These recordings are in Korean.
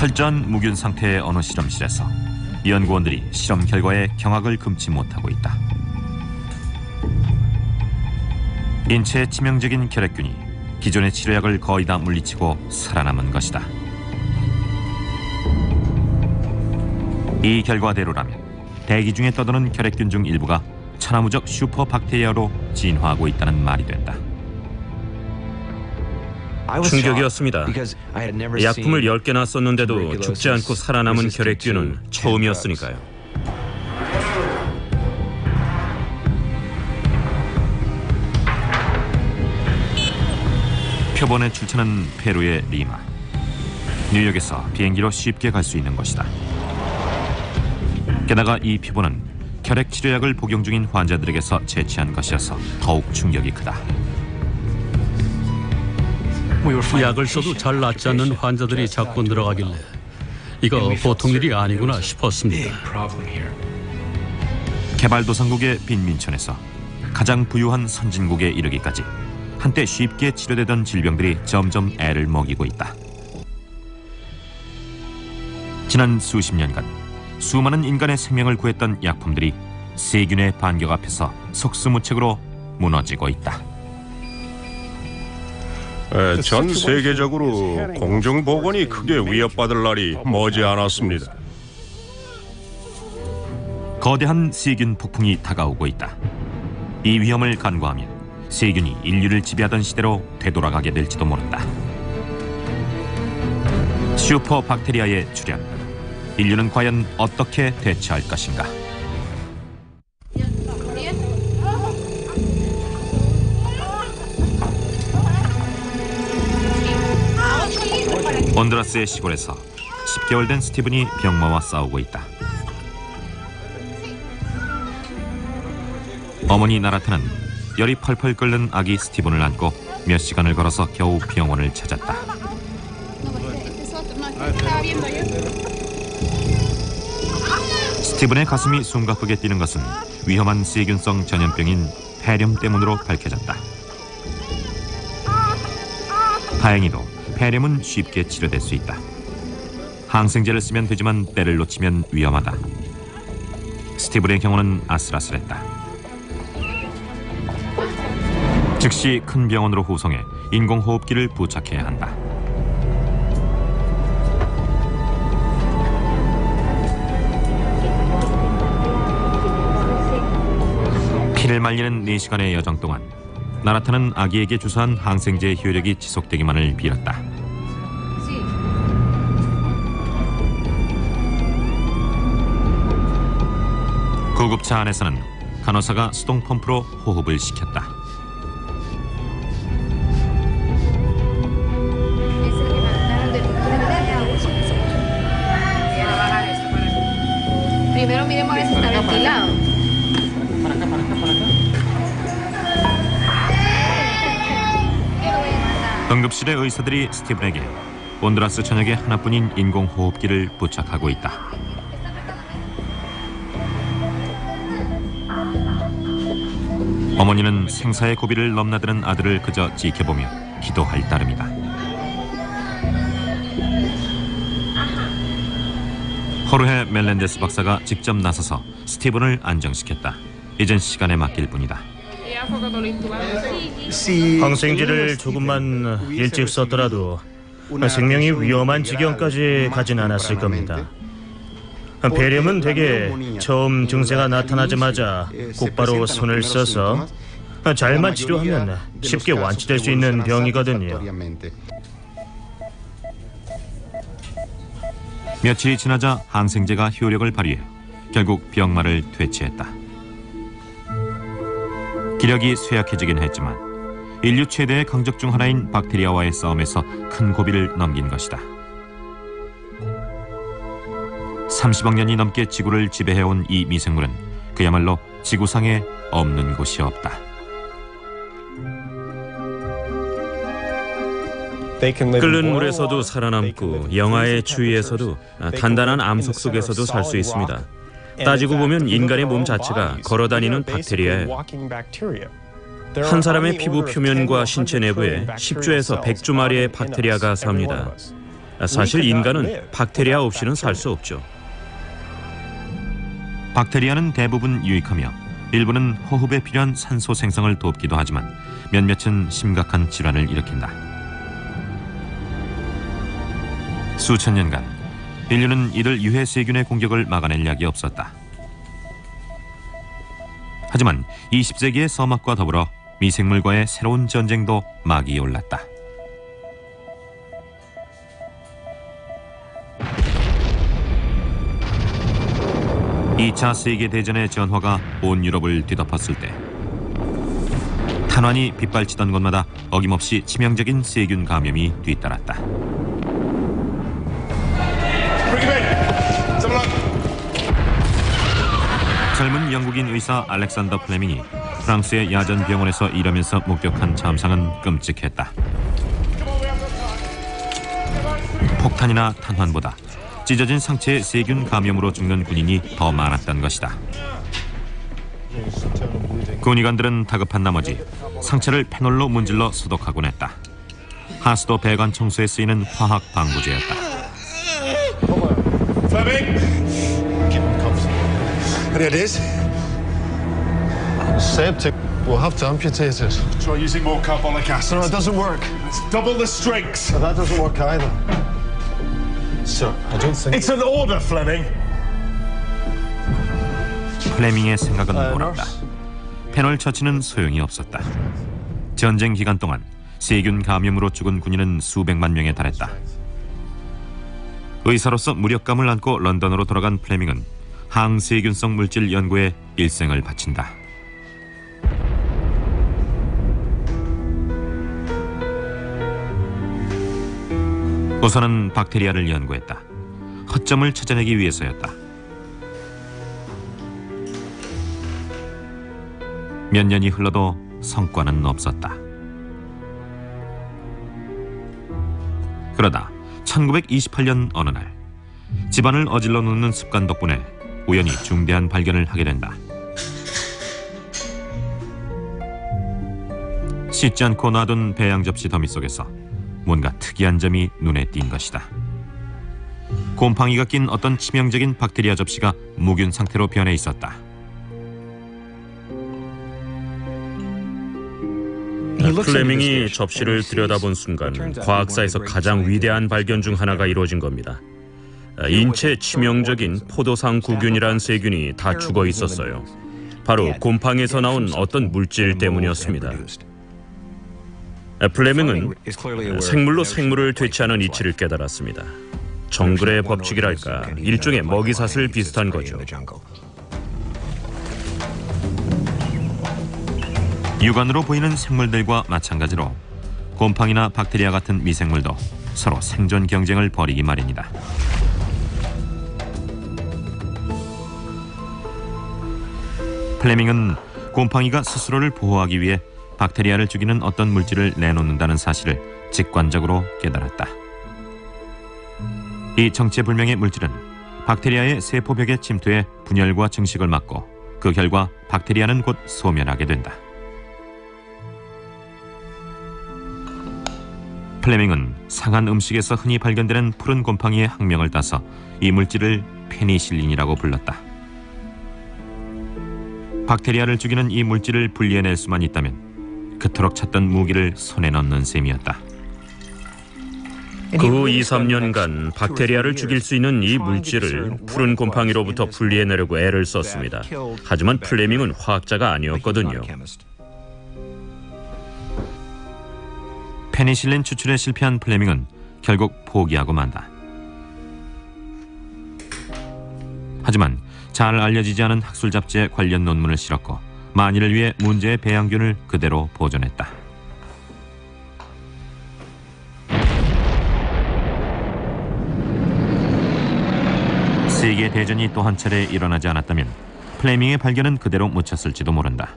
철저한 무균 상태의 어느 실험실에서 연구원들이 실험 결과에 경악을 금치 못하고 있다. 인체에 치명적인 결핵균이 기존의 치료약을 거의 다 물리치고 살아남은 것이다. 이 결과대로라면 대기 중에 떠도는 결핵균 중 일부가 천하무적 슈퍼박테리아로 진화하고 있다는 말이 된다. 충격이었습니다. 약품을 10개나 썼는데도 죽지 않고 살아남은 결핵균은 처음이었으니까요. 표본의 출처는 페루의 리마. 뉴욕에서 비행기로 쉽게 갈 수 있는 곳이다. 게다가 이 표본은 결핵 치료약을 복용 중인 환자들에게서 채취한 것이어서 더욱 충격이 크다. 약을 써도 잘 낫지 않는 환자들이 자꾸 늘어가길래 이거 보통 일이 아니구나 싶었습니다. 개발도상국의 빈민촌에서 가장 부유한 선진국에 이르기까지 한때 쉽게 치료되던 질병들이 점점 애를 먹이고 있다. 지난 수십 년간 수많은 인간의 생명을 구했던 약품들이 세균의 반격 앞에서 속수무책으로 무너지고 있다. 전 세계적으로 공정보건이 크게 위협받을 날이 머지않았습니다. 거대한 세균 폭풍이 다가오고 있다. 이 위험을 간과하면 세균이 인류를 지배하던 시대로 되돌아가게 될지도 모른다. 슈퍼박테리아의 출현, 인류는 과연 어떻게 대처할 것인가? 온두라스의 시골에서 10개월 된 스티븐이 병마와 싸우고 있다. 어머니 나라타는 열이 펄펄 끓는 아기 스티븐을 안고 몇 시간을 걸어서 겨우 병원을 찾았다. 스티븐의 가슴이 숨가쁘게 뛰는 것은 위험한 세균성 전염병인 폐렴 때문으로 밝혀졌다. 다행히도 폐렴은 쉽게 치료될 수 있다. 항생제를 쓰면 되지만 때를 놓치면 위험하다. 스티븐의 경우는 아슬아슬했다. 즉시 큰 병원으로 후송해 인공호흡기를 부착해야 한다. 피를 말리는 4시간의 여정 동안 나라타는 아기에게 주사한 항생제의 효력이 지속되기만을 빌었다. 구급차 안에서는 간호사가 수동 펌프로 호흡을 시켰다. 응급실의 의사들이 스티븐에게 온두라스 전역에 하나뿐인 인공호흡기를 부착하고 있다. 어머니는 생사의 고비를 넘나드는 아들을 그저 지켜보며 기도할 따름이다. 호르헤 멜렌데스 박사가 직접 나서서 스티븐을 안정시켰다. 이젠 시간에 맡길 뿐이다. 항생제를 조금만 일찍 썼더라도 생명이 위험한 지경까지 가진 않았을 겁니다. 폐렴은 대개 처음 증세가 나타나자마자 곧바로 손을 써서 잘만 치료하면 쉽게 완치될 수 있는 병이거든요. 며칠이 지나자 항생제가 효력을 발휘해 결국 병마를 퇴치했다. 기력이 쇠약해지긴 했지만 인류 최대의 강적 중 하나인 박테리아와의 싸움에서 큰 고비를 넘긴 것이다. 30억 년이 넘게 지구를 지배해온 이 미생물은 그야말로 지구상에 없는 곳이 없다. 끓는 물에서도 살아남고 영하의 추위에서도 단단한 암석 속에서도 살 수 있습니다. 따지고 보면 인간의 몸 자체가 걸어다니는 박테리아예요. 한 사람의 피부 표면과 신체 내부에 10조에서 100조 마리의 박테리아가 삽니다. 사실 인간은 박테리아 없이는 살 수 없죠. 박테리아는 대부분 유익하며 일부는 호흡에 필요한 산소 생성을 돕기도 하지만 몇몇은 심각한 질환을 일으킨다. 수천 년간 인류는 이들 유해 세균의 공격을 막아낼 약이 없었다. 하지만 20세기의 서막과 더불어 미생물과의 새로운 전쟁도 막이 올랐다. (2차) 세계대전의 전화가 온 유럽을 뒤덮었을 때 탄환이 빗발치던 곳마다 어김없이 치명적인 세균 감염이 뒤따랐다. 젊은 영국인 의사 알렉산더 플레밍이 프랑스의 야전 병원에서 일하면서 목격한 참상은 끔찍했다. 폭탄이나 탄환보다 찢어진 상체의 세균 감염으로 죽는 군인이 더 많았던 것이다. 군의관들은 다급한 나머지 상체를 페놀로 문질러 소독하곤 했다. 하수도 배관 청소에 쓰이는 화학 방부제였다. It is. Septic. We'll have to amputate it. Try using more carbolic acid. No, it doesn't work. It's double the strength. No, that doesn't work either. Sir, I don't think... It's an order, Fleming. 플레밍의 생각은 옳았다. 페놀 처치는 소용이 없었다. 전쟁 기간 동안 세균 감염으로 죽은 군인은 수백만 명에 달했다. 의사로서 무력감을 안고 런던으로 돌아간 플레밍은 항세균성 물질 연구에 일생을 바친다. 우선은 박테리아를 연구했다. 허점을 찾아내기 위해서였다. 몇 년이 흘러도 성과는 없었다. 그러다 1928년 어느 날 집안을 어질러 놓는 습관 덕분에 우연히 중대한 발견을 하게 된다. 씻지 않고 놔둔 배양 접시 더미 속에서 뭔가 특이한 점이 눈에 띈 것이다. 곰팡이가 낀 어떤 치명적인 박테리아 접시가 무균 상태로 변해 있었다. 플레밍이 접시를 들여다본 순간 과학사에서 가장 위대한 발견 중 하나가 이루어진 겁니다. 인체 치명적인 포도상 구균이란 세균이 다 죽어 있었어요. 바로 곰팡이에서 나온 어떤 물질 때문이었습니다. 플레밍은 생물로 생물을 퇴치하는 이치를 깨달았습니다. 정글의 법칙이랄까, 일종의 먹이사슬 비슷한 거죠. 육안으로 보이는 생물들과 마찬가지로 곰팡이나 박테리아 같은 미생물도 서로 생존 경쟁을 벌이기 마련이다. 플레밍은 곰팡이가 스스로를 보호하기 위해 박테리아를 죽이는 어떤 물질을 내놓는다는 사실을 직관적으로 깨달았다. 이 정체불명의 물질은 박테리아의 세포벽에 침투해 분열과 증식을 막고 그 결과 박테리아는 곧 소멸하게 된다. 플레밍은 상한 음식에서 흔히 발견되는 푸른 곰팡이의 학명을 따서 이 물질을 페니실린이라고 불렀다. 박테리아를 죽이는 이 물질을 분리해낼 수만 있다면 그토록 찾던 무기를 손에 넣는 셈이었다. 그 후 2, 3년간 박테리아를 죽일 수 있는 이 물질을 푸른 곰팡이로부터 분리해내려고 애를 썼습니다. 하지만 플레밍은 화학자가 아니었거든요. 페니실린 추출에 실패한 플레밍은 결국 포기하고 만다. 하지만 잘 알려지지 않은 학술 잡지에 관련 논문을 실었고 만일을 위해 문제의 배양균을 그대로 보존했다. 세계대전이 또 한 차례 일어나지 않았다면 플레밍의 발견은 그대로 묻혔을지도 모른다.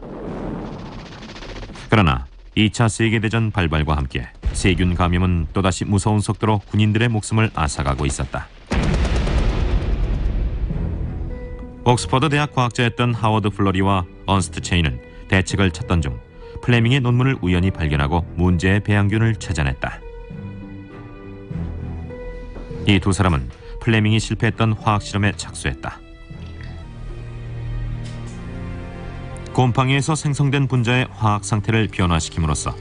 그러나 2차 세계대전 발발과 함께 세균 감염은 또다시 무서운 속도로 군인들의 목숨을 앗아가고 있었다. 옥스퍼드 대학 과학자였던 하워드 플러리와 언스트 체인은 대책을 찾던 중 플레밍의 논문을 우연히 발견하고 문제의 배양균을 찾아냈다. 이 두 사람은 플레밍이 실패했던 화학 실험에 착수했다. 곰팡이에서 생성된 분자의 화학 상태를 변화시킴으로써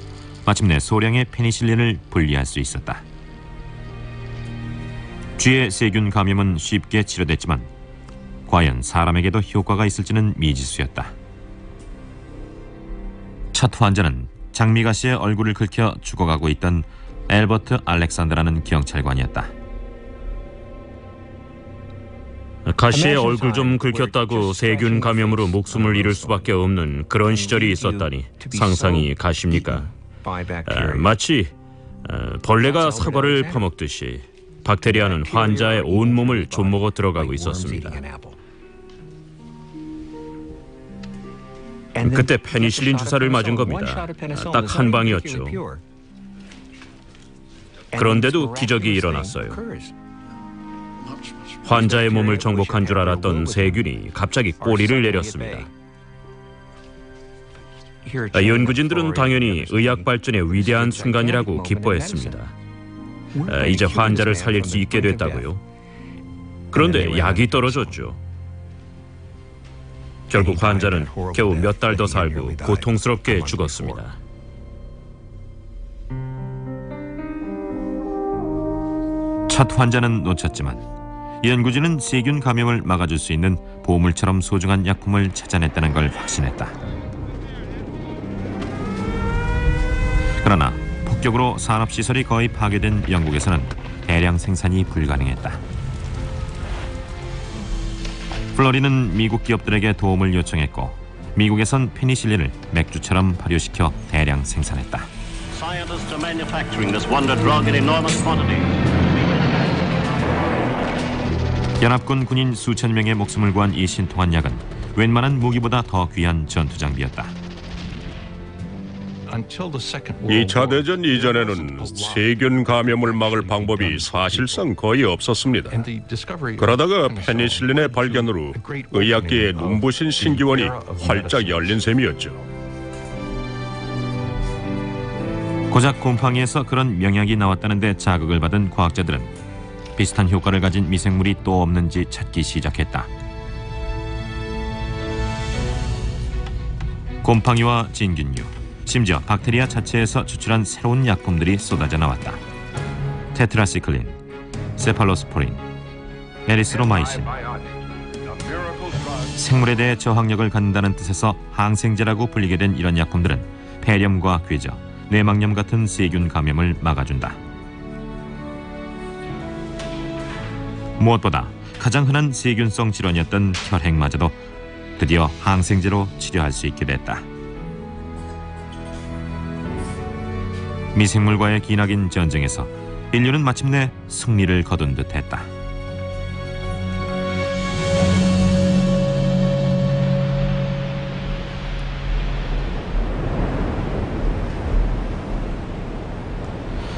마침내 소량의 페니실린을 분리할 수 있었다. 쥐의 세균 감염은 쉽게 치료됐지만 과연 사람에게도 효과가 있을지는 미지수였다. 첫 환자는 장미가시의 얼굴을 긁혀 죽어가고 있던 엘버트 알렉산더라는 경찰관이었다. 가시의 얼굴 좀 긁혔다고 세균 감염으로 목숨을 잃을 수밖에 없는 그런 시절이 있었다니 상상이 가십니까? 마치 벌레가 사과를 파먹듯이 박테리아는 환자의 온몸을 좀먹어 들어가고 있었습니다. 그때 페니실린 주사를 맞은 겁니다. 딱 한 방이었죠. 그런데도 기적이 일어났어요. 환자의 몸을 정복한 줄 알았던 세균이 갑자기 꼬리를 내렸습니다. 연구진들은 당연히 의학 발전의 위대한 순간이라고 기뻐했습니다. 이제 환자를 살릴 수 있게 됐다고요. 그런데 약이 떨어졌죠. 결국 환자는 겨우 몇 달 더 살고 고통스럽게 죽었습니다. 첫 환자는 놓쳤지만 연구진은 세균 감염을 막아줄 수 있는 보물처럼 소중한 약품을 찾아냈다는 걸 확신했다. 그러나 폭격으로 산업시설이 거의 파괴된 영국에서는 대량 생산이 불가능했다. 플로리는 미국 기업들에게 도움을 요청했고 미국에선 페니실린을 맥주처럼 발효시켜 대량 생산했다. 연합군 군인 수천 명의 목숨을 구한 이 신통한 약은 웬만한 무기보다 더 귀한 전투 장비였다. 2차 대전 이전에는 세균 감염을 막을 방법이 사실상 거의 없었습니다. 그러다가 페니실린의 발견으로 의학계의 눈부신 신기원이 활짝 열린 셈이었죠. 고작 곰팡이에서 그런 명약이 나왔다는 데 자극을 받은 과학자들은 비슷한 효과를 가진 미생물이 또 없는지 찾기 시작했다. 곰팡이와 진균류, 심지어 박테리아 자체에서 추출한 새로운 약품들이 쏟아져 나왔다. 테트라시클린, 세팔로스포린, 에리스로마이신. 생물에 대해 저항력을 갖는다는 뜻에서 항생제라고 불리게 된 이런 약품들은 폐렴과 궤저, 뇌막염 같은 세균 감염을 막아준다. 무엇보다 가장 흔한 세균성 질환이었던 혈행마저도 드디어 항생제로 치료할 수 있게 됐다. 미생물과의 기나긴 전쟁에서 인류는 마침내 승리를 거둔 듯했다.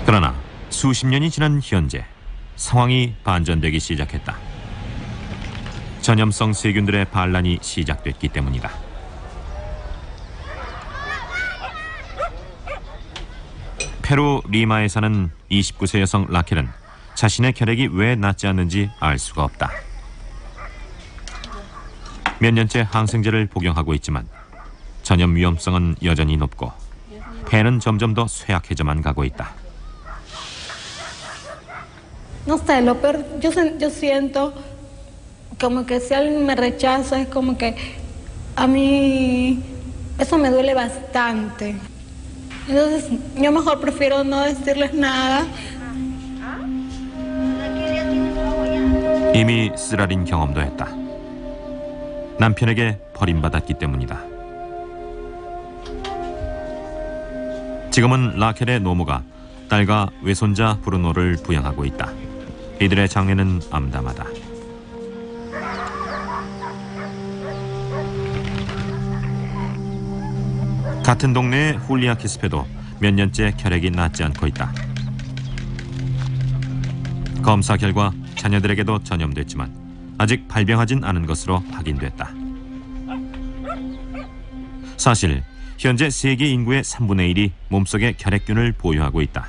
그러나 수십 년이 지난 현재 상황이 반전되기 시작했다. 전염성 세균들의 반란이 시작됐기 때문이다. 페루 리마에 사는 29세 여성 라켈은 자신의 혈액이 왜 낫지 않는지 알 수가 없다. 몇 년째 항생제를 복용하고 있지만 전염 위험성은 여전히 높고 폐는 점점 더 쇠약해져만 가고 있다. No sé, lo peor, yo siento como que si alguien me rechaza, es como que a mí eso me duele bastante. Entonces, yo mejor prefiero no decirles nada. 이미 쓰라린 경험도 했다. 남편에게 버림받았기 때문이다. 지금은 라켈의 노모가 딸과 외손자 브루노를 부양하고 있다. 이들의 장래는 암담하다. 같은 동네의 훌리아 키스페도 몇 년째 혈액이 낫지 않고 있다. 검사 결과 자녀들에게도 전염됐지만 아직 발병하진 않은 것으로 확인됐다. 사실 현재 세계 인구의 3분의 1이 몸속에 혈액균을 보유하고 있다.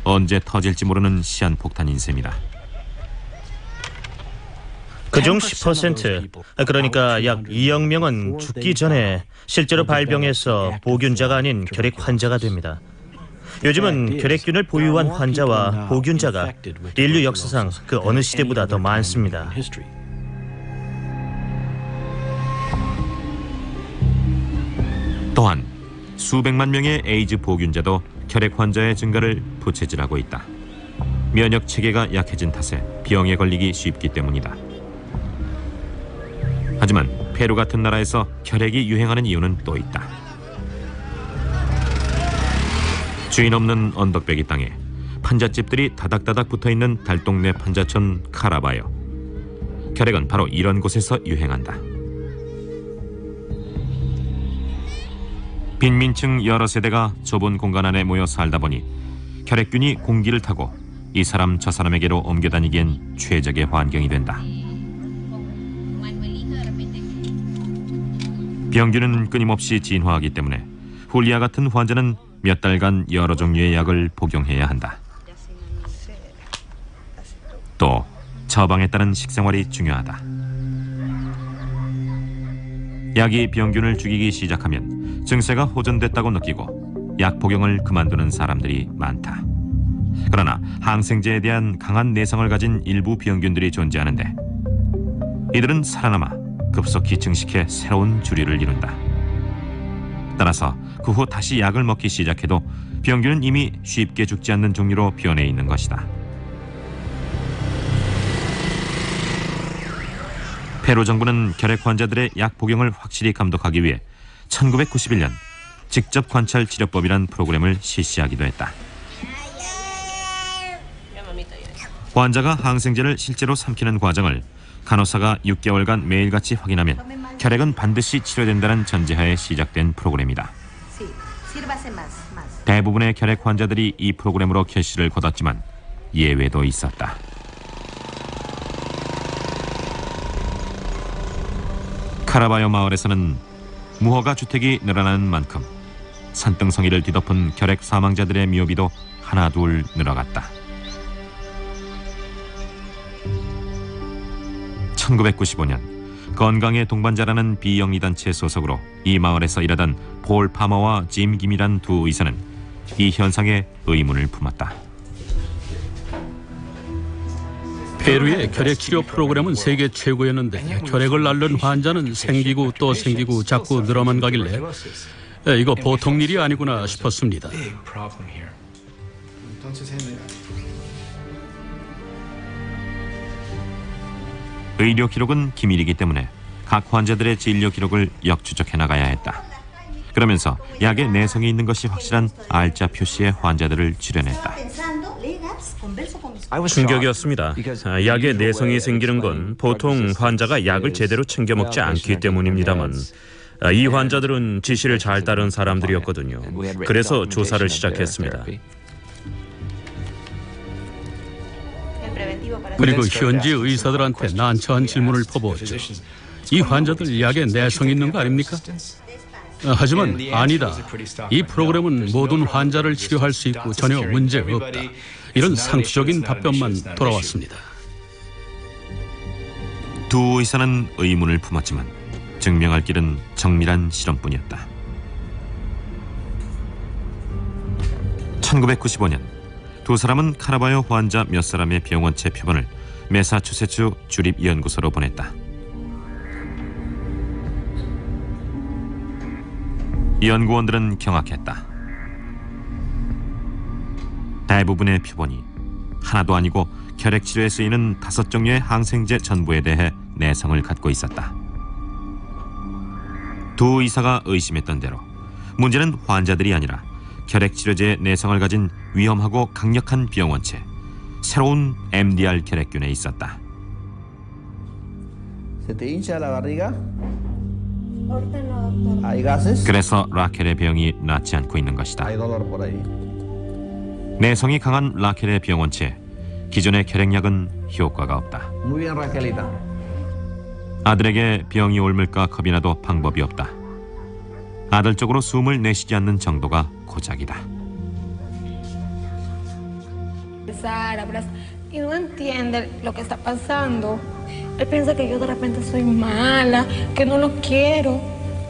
언제 터질지 모르는 시한폭탄인 셈이다. 그중 10%, 그러니까 약 2억 명은 죽기 전에 실제로 발병해서 보균자가 아닌 결핵 환자가 됩니다. 요즘은 결핵균을 보유한 환자와 보균자가 인류 역사상 그 어느 시대보다 더 많습니다. 또한 수백만 명의 에이즈 보균자도 결핵 환자의 증가를 부채질하고 있다. 면역 체계가 약해진 탓에 병에 걸리기 쉽기 때문이다. 하지만 페루 같은 나라에서 결핵이 유행하는 이유는 또 있다. 주인 없는 언덕배기 땅에 판잣집들이 다닥다닥 붙어있는 달동네 판자촌 카라바요. 결핵은 바로 이런 곳에서 유행한다. 빈민층 여러 세대가 좁은 공간 안에 모여 살다 보니 결핵균이 공기를 타고 이 사람 저 사람에게로 옮겨 다니기엔 최적의 환경이 된다. 병균은 끊임없이 진화하기 때문에 훌리아 같은 환자는 몇 달간 여러 종류의 약을 복용해야 한다. 또 처방에 따른 식생활이 중요하다. 약이 병균을 죽이기 시작하면 증세가 호전됐다고 느끼고 약 복용을 그만두는 사람들이 많다. 그러나 항생제에 대한 강한 내성을 가진 일부 병균들이 존재하는데 이들은 살아남아 급속히 증식해 새로운 주류를 이룬다. 따라서 그 후 다시 약을 먹기 시작해도 병균은 이미 쉽게 죽지 않는 종류로 변해 있는 것이다. 페루 정부는 결핵 환자들의 약 복용을 확실히 감독하기 위해 1991년 직접 관찰 치료법이란 프로그램을 실시하기도 했다. 환자가 항생제를 실제로 삼키는 과정을 간호사가 6개월간 매일같이 확인하면 결핵은 반드시 치료된다는 전제하에 시작된 프로그램이다. 대부분의 결핵 환자들이 이 프로그램으로 결실을 거뒀지만 예외도 있었다. 카라바요 마을에서는 무허가 주택이 늘어나는 만큼 산등성이를 뒤덮은 결핵 사망자들의 묘비도 하나둘 늘어갔다. 1995년 건강의 동반자라는 비영리단체 소속으로 이 마을에서 일하던 폴 파머와 짐 김이란 두 의사는 이 현상에 의문을 품었다. 페루의 결핵 치료 프로그램은 세계 최고였는데 결핵을 앓는 환자는 생기고 또 생기고 자꾸 늘어만 가길래 이거 보통 일이 아니구나 싶었습니다. 의료 기록은 기밀이기 때문에 각 환자들의 진료 기록을 역추적해 나가야 했다. 그러면서 약에 내성이 있는 것이 확실한 알짜 표시의 환자들을 출연했다. 충격이었습니다. 약에 내성이 생기는 건 보통 환자가 약을 제대로 챙겨 먹지 않기 때문입니다만 이 환자들은 지시를 잘 따른 사람들이었거든요. 그래서 조사를 시작했습니다. 그리고 현지 의사들한테 난처한 질문을 퍼부었죠. 이 환자들 약에 내성 있는 거 아닙니까? 하지만 아니다. 이 프로그램은 모든 환자를 치료할 수 있고 전혀 문제 없다. 이런 상투적인 답변만 돌아왔습니다. 두 의사는 의문을 품었지만 증명할 길은 정밀한 실험뿐이었다. 1995년 두 사람은 카라바요 환자 몇 사람의 병원체 표본을 매사추세츠 주립연구소로 보냈다. 연구원들은 경악했다. 대부분의 표본이 하나도 아니고 결핵 치료에 쓰이는 5종류의 항생제 전부에 대해 내성을 갖고 있었다. 두 의사가 의심했던 대로 문제는 환자들이 아니라 결핵 치료제에 내성을 가진 위험하고 강력한 병원체, 새로운 MDR 결핵균에 있었다. 그래서 라켈의 병이 낫지 않고 있는 것이다. 내성이 강한 라켈의 병원체, 기존의 결핵약은 효과가 없다. 아들에게 병이 옮을까 겁이 나도 방법이 없다. 아들 쪽으로 숨을 내쉬지 않는 정도가 고작이다. Y no entiende lo que está pasando. Él piensa que yo de repente soy mala, que no lo quiero.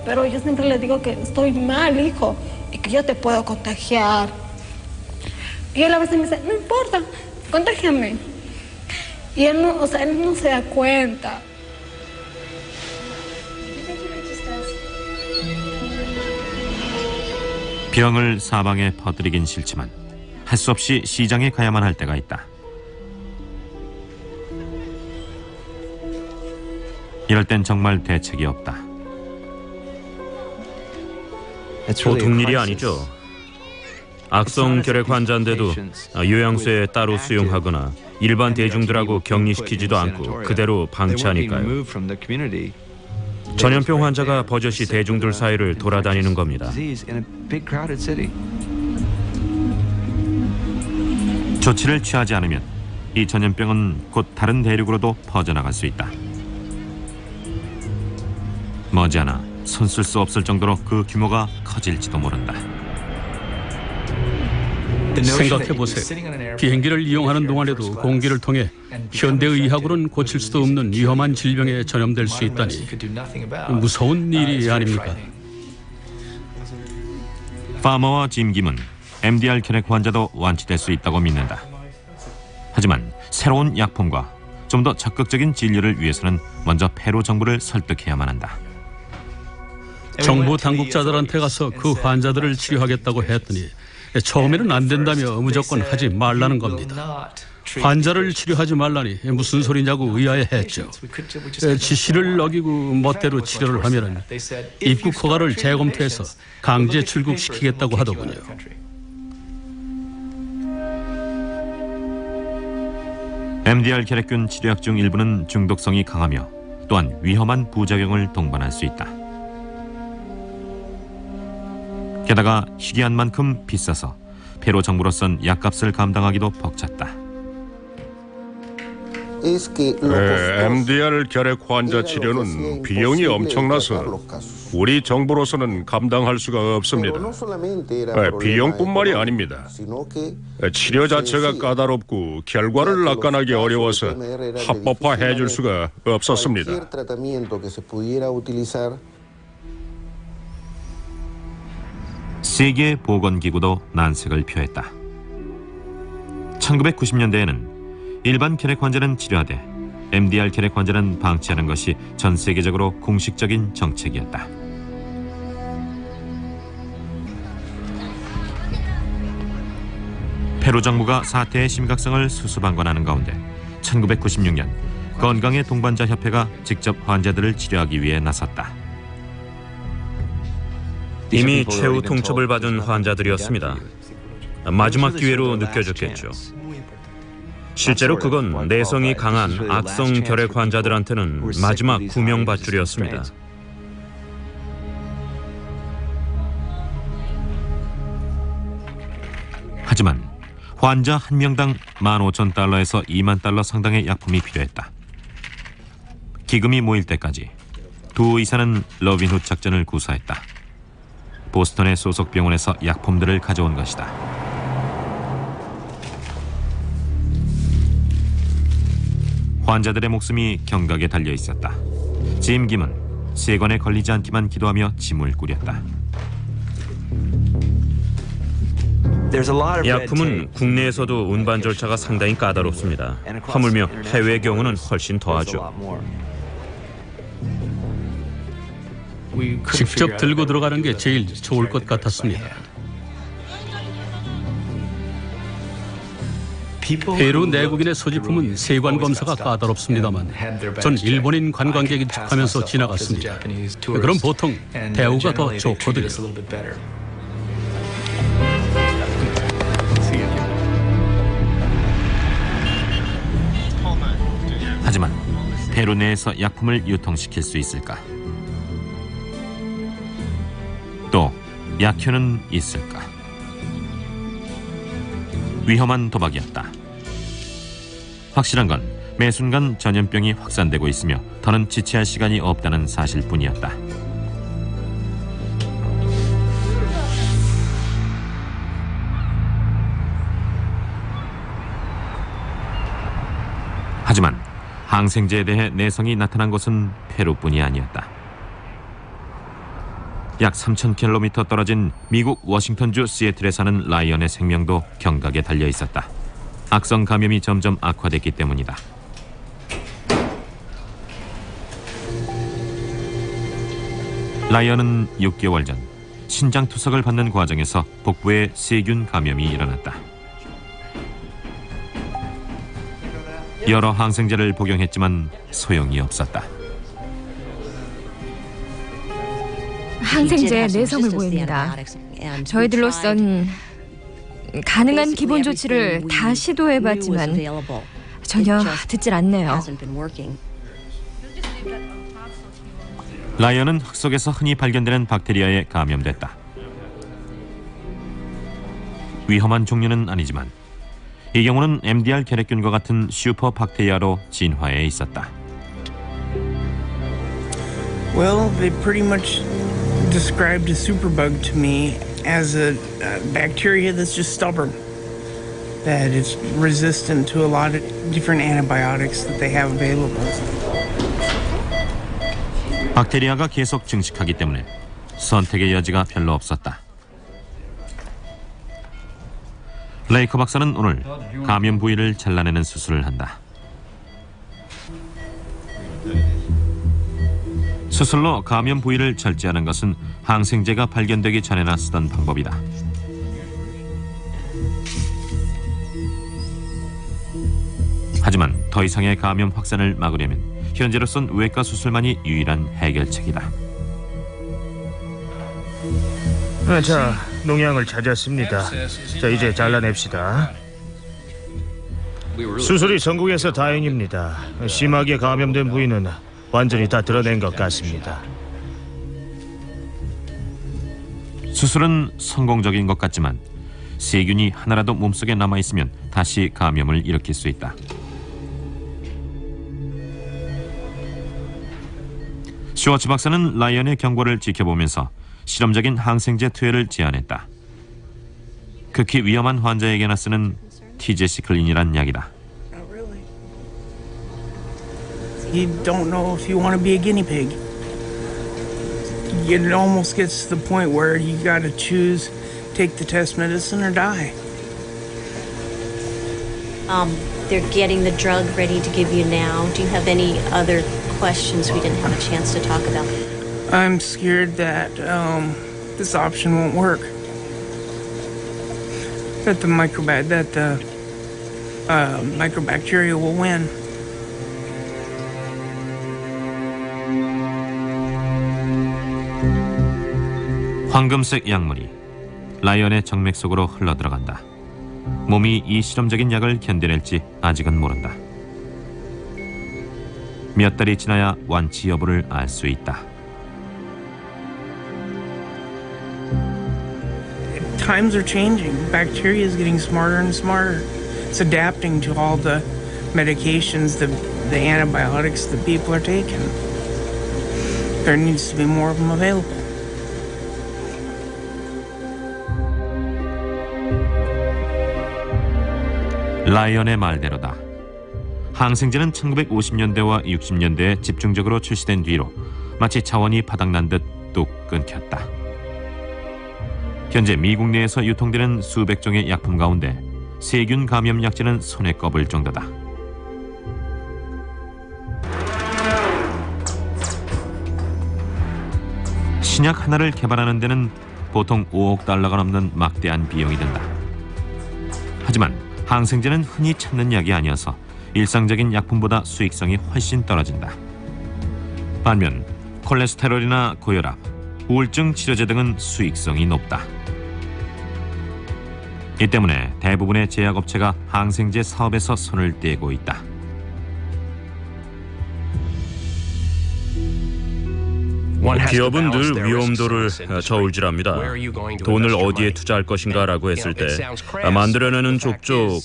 Pero yo siempre le digo que estoy mal, hijo, y que yo te puedo contagiar. Y él a veces me dice, no importa, contágiame. Y él no, él no se da cuenta. 병을 사방에 퍼뜨리긴 싫지만 할 수 없이 시장에 가야만 할 때가 있다. 이럴 땐 정말 대책이 없다. 보통 일이 아니죠. 악성 결핵 환자인데도 요양소에 따로 수용하거나 일반 대중들하고 격리시키지도 않고 그대로 방치하니까요. 전염병 환자가 버젓이 대중들 사이를 돌아다니는 겁니다. 조치를 취하지 않으면 이 전염병은 곧 다른 대륙으로도 퍼져나갈 수 있다. 머지않아 손 쓸 수 없을 정도로 그 규모가 커질지도 모른다. 생각해보세요. 비행기를 이용하는 동안에도 공기를 통해 현대의학으로는 고칠 수도 없는 위험한 질병에 전염될 수 있다니 무서운 일이 아닙니까? 파머와 짐 김은 MDR 결핵 환자도 완치될 수 있다고 믿는다. 하지만 새로운 약품과 좀 더 적극적인 진료를 위해서는 먼저 페루 정부를 설득해야만 한다. 정부 당국자들한테 가서 그 환자들을 치료하겠다고 했더니 처음에는 안 된다며 무조건 하지 말라는 겁니다. 환자를 치료하지 말라니 무슨 소리냐고 의아해했죠. 지시를 어기고 멋대로 치료를 하면은 입국 허가를 재검토해서 강제 출국시키겠다고 하더군요. MDR 결핵균 치료약 중 일부는 중독성이 강하며 또한 위험한 부작용을 동반할 수 있다. 게다가 희귀한 만큼 비싸서 페루 정부로선 약값을 감당하기도 벅찼다. MDR 결핵 환자 치료는 비용이 엄청나서 우리 정부로서는 감당할 수가 없습니다. 비용뿐만이 아닙니다. 치료 자체가 까다롭고 결과를 낙관하기 어려워서 합법화해 줄 수가 없었습니다. 세계보건기구도 난색을 표했다. 1990년대에는 일반 결핵 환자는 치료하되 MDR 결핵 환자는 방치하는 것이 전 세계적으로 공식적인 정책이었다. 페루 정부가 사태의 심각성을 수수방관하는 가운데 1996년 건강의 동반자 협회가 직접 환자들을 치료하기 위해 나섰다. 이미 최후 통첩을 받은 환자들이었습니다. 마지막 기회로 느껴졌겠죠. 실제로 그건 내성이 강한 악성 결핵 환자들한테는 마지막 구명밧줄이었습니다. 하지만 환자 한 명당 15,000달러에서 2만 달러 상당의 약품이 필요했다. 기금이 모일 때까지 두 의사는 로빈훗 작전을 구사했다. 보스턴의 소속 병원에서 약품들을 가져온 것이다. 환자들의 목숨이 경각에 달려 있었다. 짐 김은 세관에 걸리지 않기만 기도하며 짐을 꾸렸다. 약품은 국내에서도 운반 절차가 상당히 까다롭습니다. 하물며 해외의 경우는 훨씬 더하죠. 직접 들고 들어가는 게 제일 좋을 것 같았습니다. 페루 내국인의 소지품은 세관 검사가 까다롭습니다만 전 일본인 관광객인 척하면서 지나갔습니다. 그럼 보통 대우가 더 좋거든요. 하지만 페루 내에서 약품을 유통시킬 수 있을까? 또 약효는 있을까? 위험한 도박이었다. 확실한 건 매 순간 전염병이 확산되고 있으며 더는 지체할 시간이 없다는 사실뿐이었다. 하지만 항생제에 대해 내성이 나타난 곳은 페루뿐이 아니었다. 약 3,000km 떨어진 미국 워싱턴주 시애틀에 사는 라이언의 생명도 경각에 달려 있었다. 악성 감염이 점점 악화됐기 때문이다. 라이언은 6개월 전 신장 투석을 받는 과정에서 복부에 세균 감염이 일어났다. 여러 항생제를 복용했지만 소용이 없었다. 항생제에 내성을 보입니다. 저희들로선 가능한 기본 조치를 다 시도해봤지만 전혀 듣질 않네요. 라이언은 흙 속에서 흔히 발견되는 박테리아에 감염됐다. 위험한 종류는 아니지만 이 경우는 MDR 결핵균과 같은 슈퍼 박테리아로 진화해 있었다. Well, they pretty much described a superbug to me as a bacteria that's just stubborn. That it's resistant to a lot of different antibiotics that they have available. 박테리아가 계속 증식하기 때문에 선택의 여지가 별로 없었다. 레이커 박사는 오늘 감염 부위를 잘라내는 수술을 한다. 수술로 감염 부위를 절제하는 것은 항생제가 발견되기 전에나 쓰던 방법이다. 하지만 더 이상의 감염 확산을 막으려면 현재로선 외과 수술만이 유일한 해결책이다. 자, 농양을 찾았습니다. 자, 이제 잘라냅시다. 수술이 성공해서 다행입니다. 심하게 감염된 부위는 완전히 다 드러낸 것 같습니다. 수술은 성공적인 것 같지만 세균이 하나라도 몸속에 남아있으면 다시 감염을 일으킬 수 있다. 슈워츠 박사는 라이언의 경고를 지켜보면서 실험적인 항생제 투여를 제안했다. 극히 위험한 환자에게나 쓰는 티제시클린이란 약이다. You don't know if you want to be a guinea pig. It almost gets to the point where you got to choose, take the test medicine or die. They're getting the drug ready to give you now. Do you have any other questions we didn't have a chance to talk about? I'm scared that this option won't work. That the microbacteria will win. 황금색 약물이 라이언의 정맥 속으로 흘러들어간다. 몸이 이 실험적인 약을 견뎌낼지 아직은 모른다. 몇 달이 지나야 완치 여부를 알 수 있다. Times are changing. Bacteria is getting smarter and smarter. It's adapting to all the medications, the antibiotics that people are taking. There needs to be more of them available. 라이언의 말대로다. 항생제는 1950년대와 60년대에 집중적으로 출시된 뒤로 마치 차원이 바닥난 듯 뚝 끊겼다. 현재 미국 내에서 유통되는 수백 종의 약품 가운데 세균 감염 약제는 손에 꼽을 정도다. 신약 하나를 개발하는 데는 보통 5억 달러가 넘는 막대한 비용이 든다. 하지만 항생제는 흔히 찾는 약이 아니어서 일상적인 약품보다 수익성이 훨씬 떨어진다. 반면 콜레스테롤이나 고혈압, 우울증 치료제 등은 수익성이 높다. 이 때문에 대부분의 제약업체가 항생제 사업에서 손을 떼고 있다. 기업은 늘 위험도를 저울질합니다. 돈을 어디에 투자할 것인가라고 했을 때 만들어내는 족족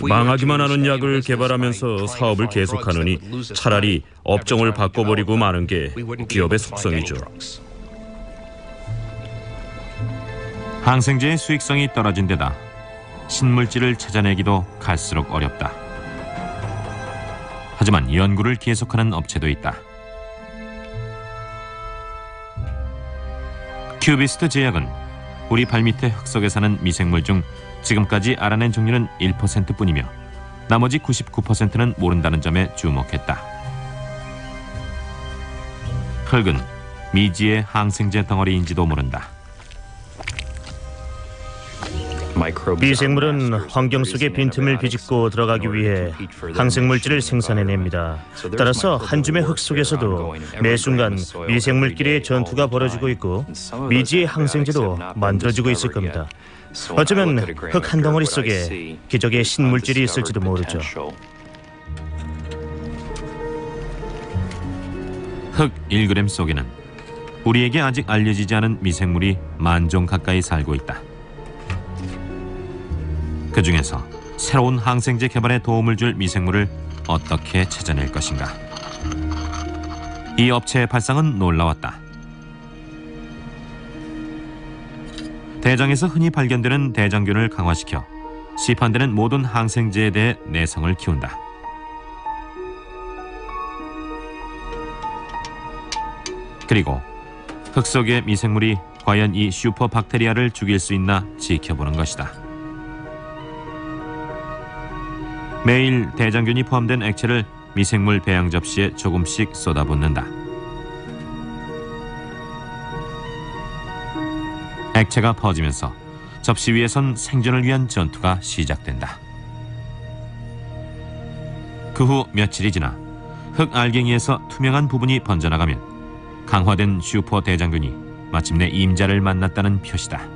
망하기만 하는 약을 개발하면서 사업을 계속하느니 차라리 업종을 바꿔버리고 마는 게 기업의 속성이죠. 항생제의 수익성이 떨어진 데다 신물질을 찾아내기도 갈수록 어렵다. 하지만 연구를 계속하는 업체도 있다. 큐비스트 제약은 우리 발밑의 흙 속에 사는 미생물 중 지금까지 알아낸 종류는 1%뿐이며 나머지 99%는 모른다는 점에 주목했다. 흙은 미지의 항생제 덩어리인지도 모른다. 미생물은 환경 속의 빈틈을 비집고 들어가기 위해 항생물질을 생산해냅니다. 따라서 한 줌의 흙 속에서도 매 순간 미생물끼리의 전투가 벌어지고 있고 미지의 항생제도 만들어지고 있을 겁니다. 어쩌면 흙 한 덩어리 속에 기적의 신물질이 있을지도 모르죠. 흙 1g 속에는 우리에게 아직 알려지지 않은 미생물이 10,000종 가까이 살고 있다. 그 중에서 새로운 항생제 개발에 도움을 줄 미생물을 어떻게 찾아낼 것인가? 이 업체의 발상은 놀라웠다. 대장에서 흔히 발견되는 대장균을 강화시켜 시판되는 모든 항생제에 대해 내성을 키운다. 그리고 흙 속의 미생물이 과연 이 슈퍼박테리아를 죽일 수 있나 지켜보는 것이다. 매일 대장균이 포함된 액체를 미생물 배양 접시에 조금씩 쏟아붓는다. 액체가 퍼지면서 접시 위에선 생존을 위한 전투가 시작된다. 그 후 며칠이 지나 흙 알갱이에서 투명한 부분이 번져나가면 강화된 슈퍼 대장균이 마침내 임자를 만났다는 표시다.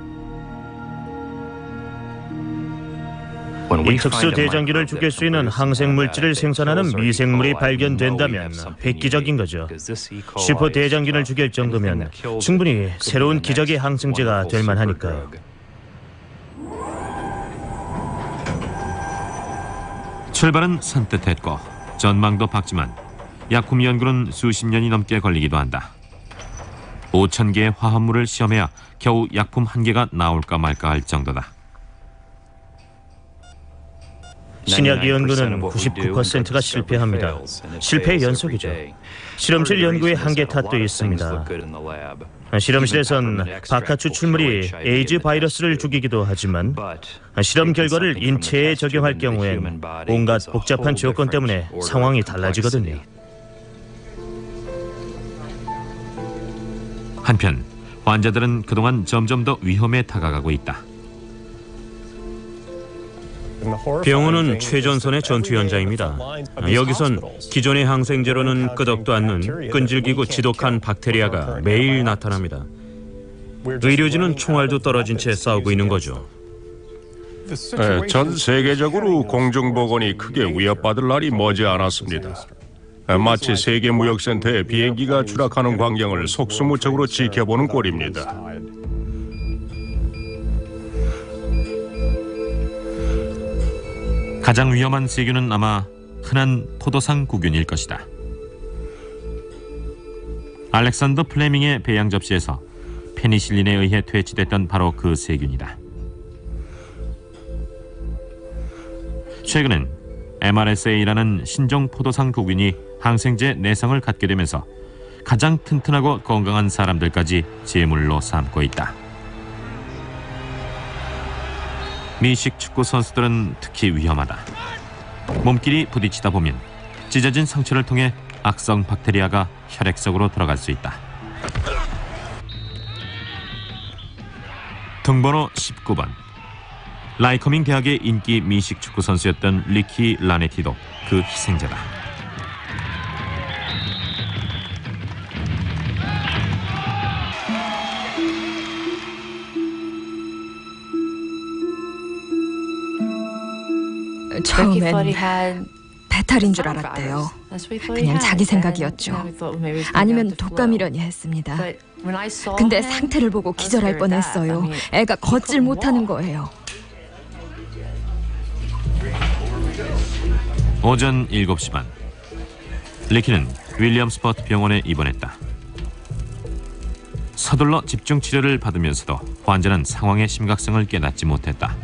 이 특수 대장균을 죽일 수 있는 항생물질을 생산하는 미생물이 발견된다면 획기적인 거죠. 슈퍼 대장균을 죽일 정도면 충분히 새로운 기적의 항생제가 될 만하니까요. 출발은 산뜻했고 전망도 밝지만 약품 연구는 수십 년이 넘게 걸리기도 한다. 5,000개의 화합물을 시험해야 겨우 약품 1개가 나올까 말까 할 정도다. 신약 연구는 99%가 실패합니다. 실패의 연속이죠. 실험실 연구에 한계 탓도 있습니다. 실험실에선 바카 추출물이 에이즈 바이러스를 죽이기도 하지만 실험 결과를 인체에 적용할 경우엔 온갖 복잡한 조건 때문에 상황이 달라지거든요. 한편 환자들은 그동안 점점 더 위험에 다가가고 있다. 병원은 최전선의 전투 현장입니다. 여기선 기존의 항생제로는 끄덕도 않는 끈질기고 지독한 박테리아가 매일 나타납니다. 의료진은 총알도 떨어진 채 싸우고 있는 거죠. 전 세계적으로 공중보건이 크게 위협받을 날이 머지 않았습니다. 마치 세계무역센터의 비행기가 추락하는 광경을 속수무책으로 지켜보는 꼴입니다. 가장 위험한 세균은 아마 흔한 포도상 구균일 것이다. 알렉산더 플레밍의 배양 접시에서 페니실린에 의해 퇴치됐던 바로 그 세균이다. 최근엔 MRSA라는 신종 포도상 구균이 항생제 내성을 갖게 되면서 가장 튼튼하고 건강한 사람들까지 제물로 삼고 있다. 미식 축구 선수들은 특히 위험하다. 몸끼리 부딪히다 보면 찢어진 상처를 통해 악성 박테리아가 혈액 속으로 들어갈 수 있다. 등번호 19번. 라이커밍 대학의 인기 미식 축구 선수였던 리키 라네티도 그 희생자다. 처음엔 배탈인 줄 알았대요. 그냥 자기 생각이었죠. 아니면 독감이려니 했습니다. 근데 상태를 보고 기절할 뻔했어요. 애가 걷질 못하는 거예요. 오전 7시 반. 리키는 윌리엄스버트 병원에 입원했다. 서둘러 집중 치료를 받으면서도 환자는 상황의 심각성을 깨닫지 못했다.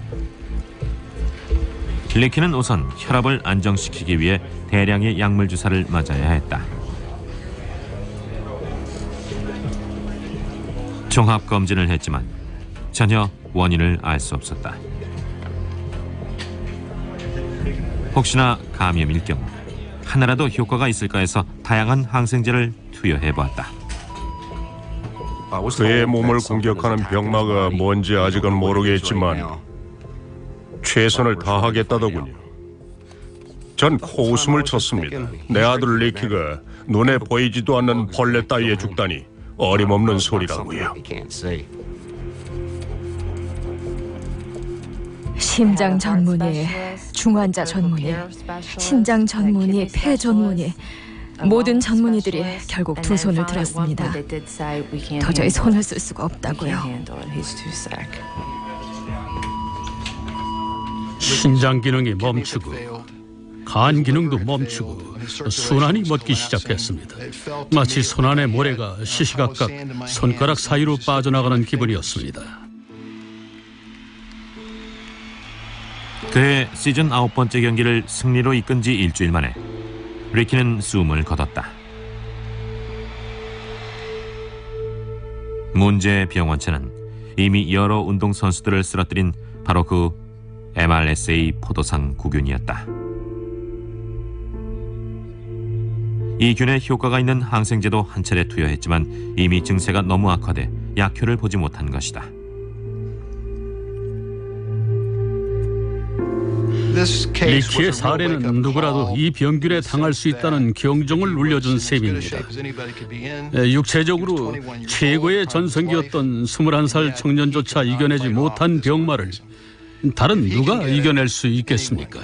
리키는 우선 혈압을 안정시키기 위해 대량의 약물 주사를 맞아야 했다. 종합 검진을 했지만 전혀 원인을 알 수 없었다. 혹시나 감염일 경우 하나라도 효과가 있을까 해서 다양한 항생제를 투여해보았다. 그의 몸을 공격하는 병마가 뭔지 아직은 모르겠지만 최선을 다하겠다더군요. 전 코웃음을 쳤습니다. 내 아들 리키가 눈에 보이지도 않는 벌레 따위에 죽다니 어림없는 소리라고요. 심장 전문의, 중환자 전문의, 신장 전문의, 폐 전문의, 모든 전문의들이 결국 두 손을 들었습니다. 도저히 손을 쓸 수가 없다고요. 신장 기능이 멈추고 간 기능도 멈추고 순환이 멎기 시작했습니다. 마치 손안의 모래가 시시각각 손가락 사이로 빠져나가는 기분이었습니다. 그의 시즌 9번째 경기를 승리로 이끈 지 일주일 만에 리키는 숨을 거뒀다. 문제의 병원체는 이미 여러 운동선수들을 쓰러뜨린 바로 그 MRSA 포도상 구균이었다. 이 균에 효과가 있는 항생제도 한 차례 투여했지만 이미 증세가 너무 악화돼 약효를 보지 못한 것이다. 리키의 사례는 누구라도 이 병균에 당할 수 있다는 경종을 울려준 셈입니다. 육체적으로 최고의 전성기였던 21살 청년조차 이겨내지 못한 병마를 다른 누가 이겨낼 수 있겠습니까?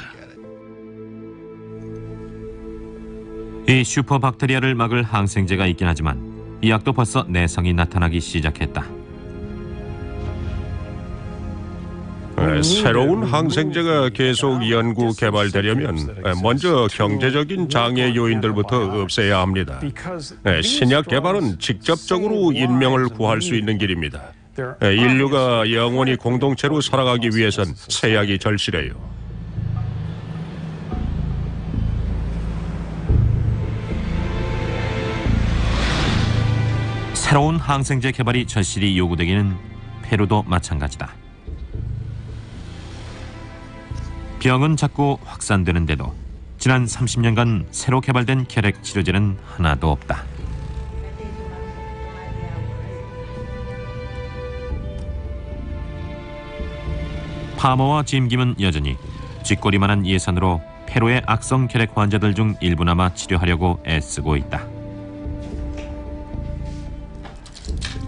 이 슈퍼박테리아를 막을 항생제가 있긴 하지만 이 약도 벌써 내성이 나타나기 시작했다. 새로운 항생제가 계속 연구 개발되려면 먼저 경제적인 장애 요인들부터 없애야 합니다. 신약 개발은 직접적으로 인명을 구할 수 있는 길입니다. 인류가 영원히 공동체로 살아가기 위해선 새 약이 절실해요. 새로운 항생제 개발이 절실히 요구되기는 페루도 마찬가지다. 병은 자꾸 확산되는데도 지난 30년간 새로 개발된 혈액 치료제는 하나도 없다. 파머와 짐김은 여전히 쥐꼬리만한 예산으로 페루의 악성 혈액 환자들 중 일부나마 치료하려고 애쓰고 있다.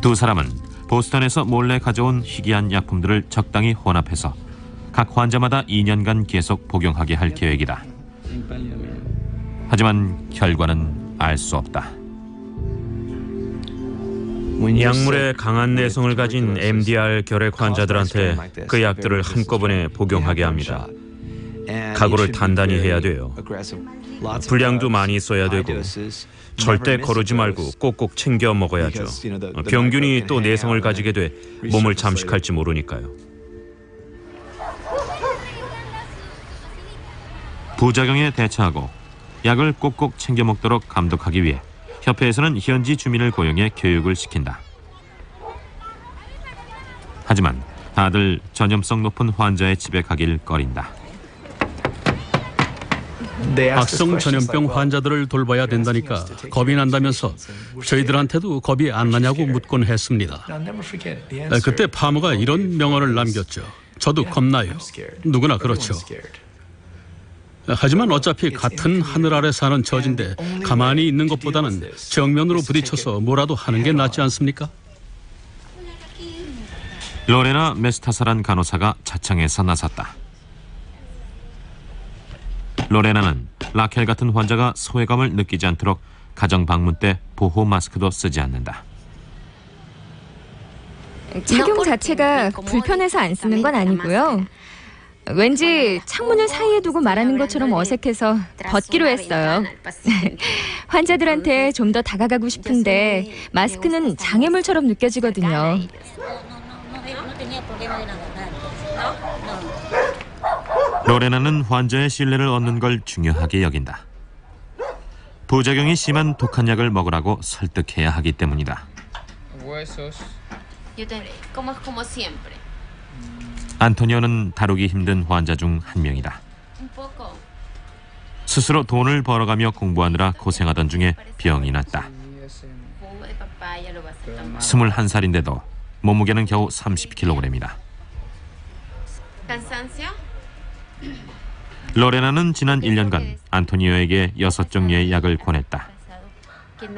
두 사람은 보스턴에서 몰래 가져온 희귀한 약품들을 적당히 혼합해서 각 환자마다 2년간 계속 복용하게 할 계획이다. 하지만 결과는 알 수 없다. 약물에 강한 내성을 가진 MDR 결핵 환자들한테 그 약들을 한꺼번에 복용하게 합니다. 각오를 단단히 해야 돼요. 분량도 많이 써야 되고 절대 거르지 말고 꼭꼭 챙겨 먹어야죠. 병균이 또 내성을 가지게 돼 몸을 잠식할지 모르니까요. 부작용에 대처하고 약을 꼭꼭 챙겨 먹도록 감독하기 위해 협회에서는 현지 주민을 고용해 교육을 시킨다. 하지만 다들 전염성 높은 환자의 집에 가길 꺼린다. 악성 전염병 환자들을 돌봐야 된다니까 겁이 난다면서 저희들한테도 겁이 안 나냐고 묻곤 했습니다. 그때 파머가 이런 명언을 남겼죠. 저도 겁나요. 누구나 그렇죠. 하지만 어차피 같은 하늘 아래 사는 저진데 가만히 있는 것보다는 정면으로 부딪혀서 뭐라도 하는 게 낫지 않습니까? 로레나 메스타사란 간호사가 자청에서 나섰다. 로레나는 라켈 같은 환자가 소외감을 느끼지 않도록 가정 방문 때 보호 마스크도 쓰지 않는다. 착용 자체가 불편해서 안 쓰는 건 아니고요. 왠지 창문을 사이에 두고 말하는 것처럼 어색해서 벗기로 했어요. 환자들한테 좀 더 다가가고 싶은데 마스크는 장애물처럼 느껴지거든요. 로레나는 환자의 신뢰를 얻는 걸 중요하게 여긴다. 부작용이 심한 독한 약을 먹으라고 설득해야 하기 때문이다. 안토니오는 다루기 힘든 환자 중 한 명이다. 스스로 돈을 벌어가며 공부하느라 고생하던 중에 병이 났다. 21살인데도 몸무게는 겨우 30kg이다. 로레나는 지난 1년간 안토니오에게 6종류의 약을 권했다. A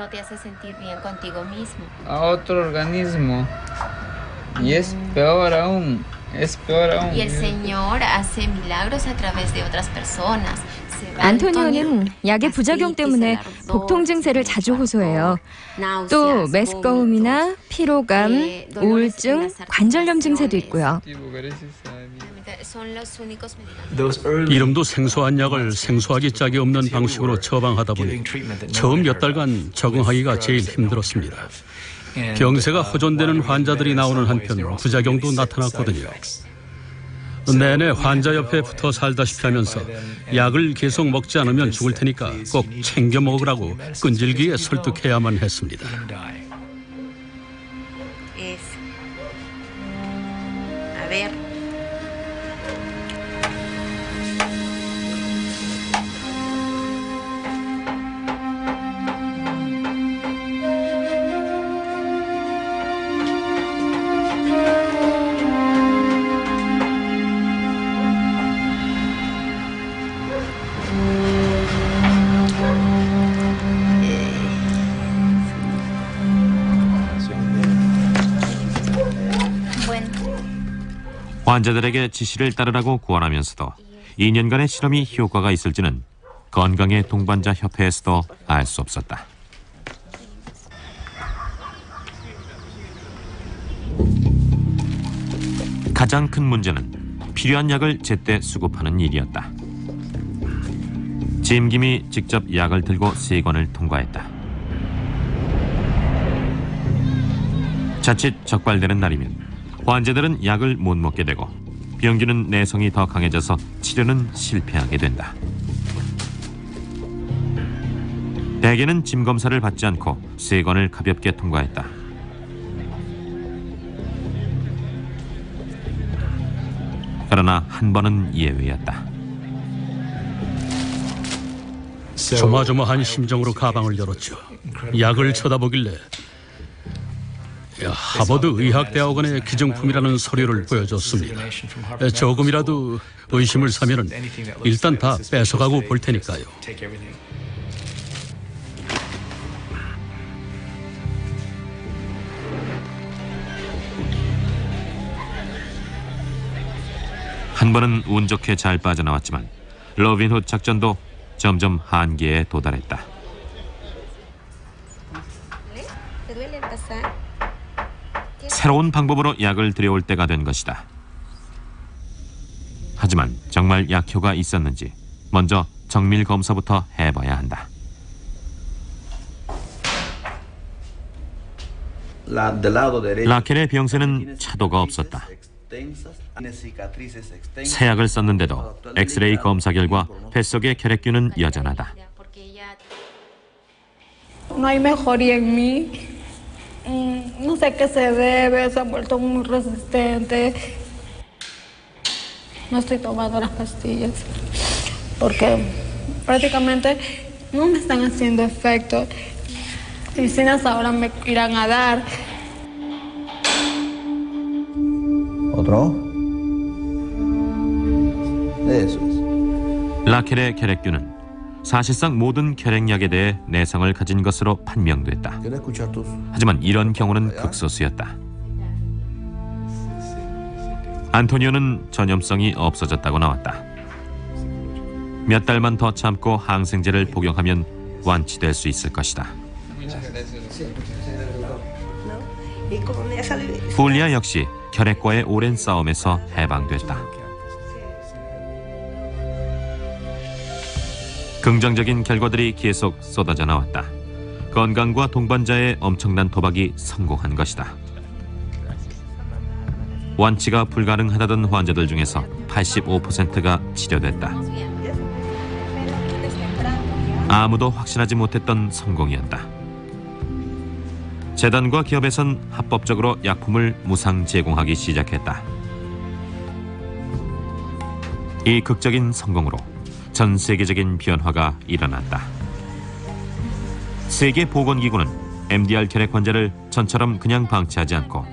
otro organismo. Y es peor aún. Es peor aún. Y el Señor hace milagros a través de otras personas. 안토니오는 약의 부작용 때문에 복통 증세를 자주 호소해요. 또 메스꺼움이나 피로감, 우울증, 관절염 증세도 있고요. 이름도 생소한 약을 생소하기 짝이 없는 방식으로 처방하다 보니 처음 몇 달간 적응하기가 제일 힘들었습니다. 병세가 호전되는 환자들이 나오는 한편 부작용도 나타났거든요. 내내 환자 옆에 붙어 살다시피 하면서 약을 계속 먹지 않으면 죽을 테니까 꼭 챙겨 먹으라고 끈질기게 설득해야만 했습니다. 환자들에게 지시를 따르라고 고안하면서도 2년간의 실험이 효과가 있을지는 건강의 동반자 협회에서도 알 수 없었다. 가장 큰 문제는 필요한 약을 제때 수급하는 일이었다. 짐김이 직접 약을 들고 3관을 통과했다. 자칫 적발되는 날이면 환자들은 약을 못 먹게 되고 병균은 내성이 더 강해져서 치료는 실패하게 된다. 대개는 짐 검사를 받지 않고 3관을 가볍게 통과했다. 그러나 한 번은 예외였다. 조마조마한 심정으로 가방을 열었죠. 약을 쳐다보길래 하버드 의학대학원의 기증품이라는 서류를 보여줬습니다. 조금이라도 의심을 사면은 일단 다 뺏어가고 볼 테니까요. 한 번은 운 좋게 잘 빠져나왔지만 로빈훗 작전도 점점 한계에 도달했다. 새로운 방법으로 약을 들여올 때가 된 것이다. 하지만 정말 약효가 있었는지 먼저 정밀 검사부터 해봐야 한다. 라켈의 병세는 차도가 없었다. 새 약을 썼는데도 엑스레이 검사 결과 뱃속의 혈액균은 여전하다. No hay mejoría en mí. No sé qué se debe, se ha vuelto muy resistente. No estoy tomando las pastillas porque prácticamente no me están haciendo efecto. Medicinas ahora me irán a dar. ¿Otro? Eso es. 라켈의 혈액균은 사실상 모든 혈액약에 대해 내성을 가진 것으로 판명됐다. 하지만 이런 경우는 극소수였다. 안토니오는 전염성이 없어졌다고 나왔다. 몇 달만 더 참고 항생제를 복용하면 완치될 수 있을 것이다. 훌리아 역시 혈액과의 오랜 싸움에서 해방됐다. 긍정적인 결과들이 계속 쏟아져 나왔다. 건강과 동반자의 엄청난 도박이 성공한 것이다. 완치가 불가능하다던 환자들 중에서 85%가 치료됐다. 아무도 확신하지 못했던 성공이었다. 재단과 기업에선 합법적으로 약품을 무상 제공하기 시작했다. 이 극적인 성공으로 전 세계적인 변화가 일어났다. 세계보건기구는 MDR 결핵 환자를 전처럼 그냥 방치하지 않고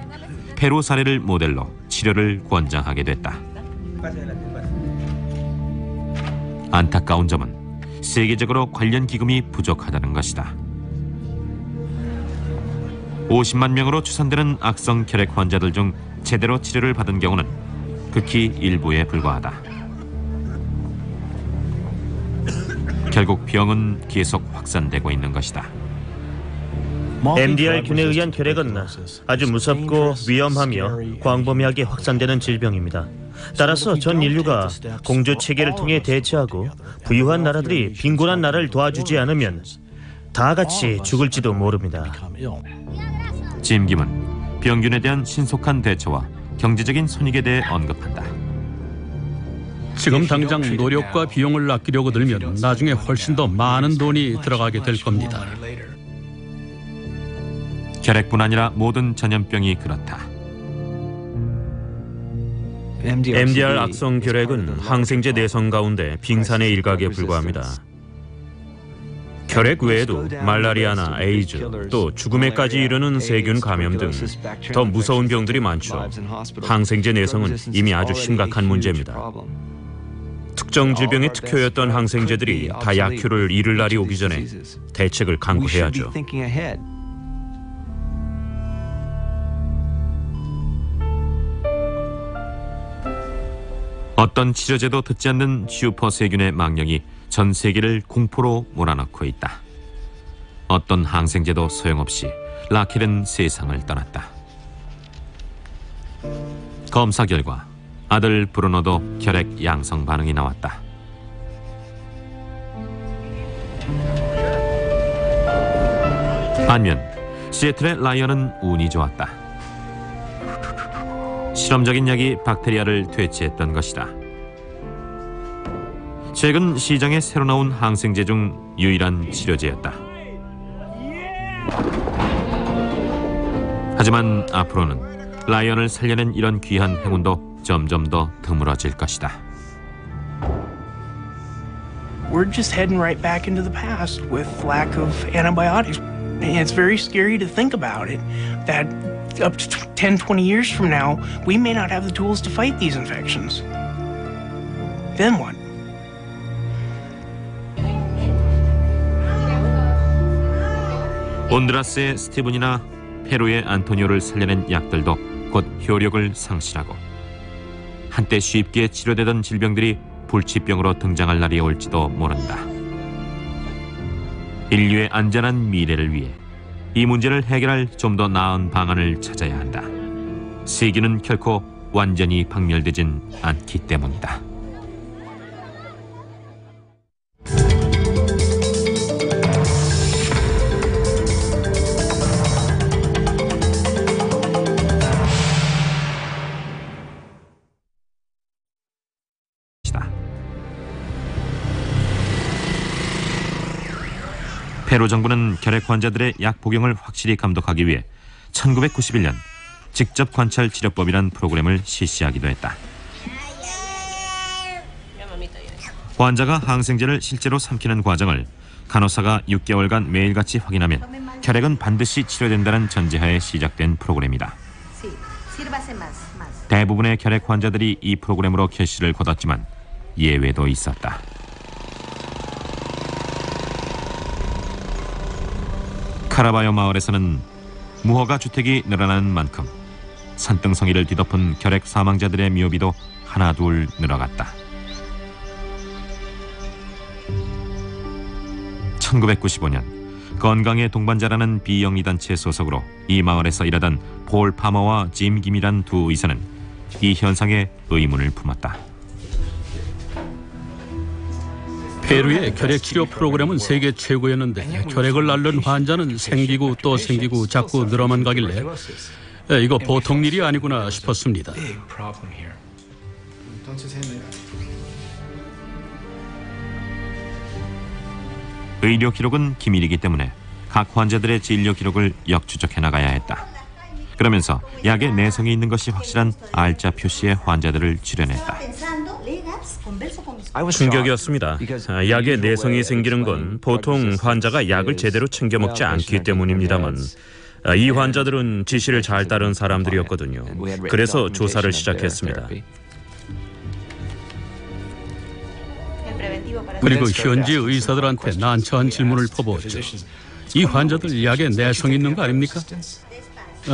페루 사례를 모델로 치료를 권장하게 됐다. 안타까운 점은 세계적으로 관련 기금이 부족하다는 것이다. 50만 명으로 추산되는 악성 결핵 환자들 중 제대로 치료를 받은 경우는 극히 일부에 불과하다. 결국 병은 계속 확산되고 있는 것이다. MDR균에 의한 결핵은 아주 무섭고 위험하며 광범위하게 확산되는 질병입니다. 따라서 전 인류가 공조 체계를 통해 대처하고 부유한 나라들이 빈곤한 나라를 도와주지 않으면 다 같이 죽을지도 모릅니다. 짐 김은 병균에 대한 신속한 대처와 경제적인 손익에 대해 언급한다. 지금 당장 노력과 비용을 아끼려고 들면 나중에 훨씬 더 많은 돈이 들어가게 될 겁니다. 결핵뿐 아니라 모든 전염병이 그렇다. MDR 악성 결핵은 항생제 내성 가운데 빙산의 일각에 불과합니다. 결핵 외에도 말라리아나 에이즈, 또 죽음에까지 이르는 세균 감염 등 더 무서운 병들이 많죠. 항생제 내성은 이미 아주 심각한 문제입니다. 특정 질병의 특효였던 항생제들이 다 약효를 잃을 날이 오기 전에 대책을 강구해야죠. 어떤 치료제도 듣지 않는 슈퍼세균의 망령이 전 세계를 공포로 몰아넣고 있다. 어떤 항생제도 소용없이 라켈은 세상을 떠났다. 검사 결과 아들 브루노도 결핵 양성 반응이 나왔다. 반면 시애틀의 라이언은 운이 좋았다. 실험적인 약이 박테리아를 퇴치했던 것이다. 최근 시장에 새로 나온 항생제 중 유일한 치료제였다. 하지만 앞으로는 라이언을 살려낸 이런 귀한 행운도 점점 더 드물어질 것이다. We're just heading right back into the past with lack of antibiotics. And it's very scary to think about it, that up to 10, 20 years from now, we may not have the tools to fight these infections. Then what? 온두라스의 스티븐이나 페루의 안토니오를 살려낸 약들도 곧 효력을 상실하고 한때 쉽게 치료되던 질병들이 불치병으로 등장할 날이 올지도 모른다. 인류의 안전한 미래를 위해 이 문제를 해결할 좀 더 나은 방안을 찾아야 한다. 세균은 결코 완전히 박멸되진 않기 때문이다. 페루 정부는 결핵 환자들의 약 복용을 확실히 감독하기 위해 1991년 직접 관찰 치료법이란 프로그램을 실시하기도 했다. 환자가 항생제를 실제로 삼키는 과정을 간호사가 6개월간 매일같이 확인하면 결핵은 반드시 치료된다는 전제하에 시작된 프로그램이다. 대부분의 결핵 환자들이 이 프로그램으로 결실을 거뒀지만 예외도 있었다. 카라바요 마을에서는 무허가 주택이 늘어나는 만큼 산등성이를 뒤덮은 결핵 사망자들의 묘비도 하나둘 늘어갔다. 1995년 건강의 동반자라는 비영리단체 소속으로 이 마을에서 일하던 폴 파머와 짐 김이란 두 의사는 이 현상에 의문을 품었다. 페루의 결핵 치료 프로그램은 세계 최고였는데 결핵을 앓는 환자는 생기고 또 생기고 자꾸 늘어만 가길래 이거 보통 일이 아니구나 싶었습니다. 의료 기록은 기밀이기 때문에 각 환자들의 진료 기록을 역추적해 나가야 했다. 그러면서 약에 내성이 있는 것이 확실한 R자 표시의 환자들을 줄여냈다. 충격이었습니다. 약에 내성이 생기는 건 보통 환자가 약을 제대로 챙겨 먹지 않기 때문입니다만 이 환자들은 지시를 잘 따른 사람들이었거든요. 그래서 조사를 시작했습니다. 그리고 현지 의사들한테 난처한 질문을 퍼부었죠. 이 환자들 약에 내성 있는 거 아닙니까?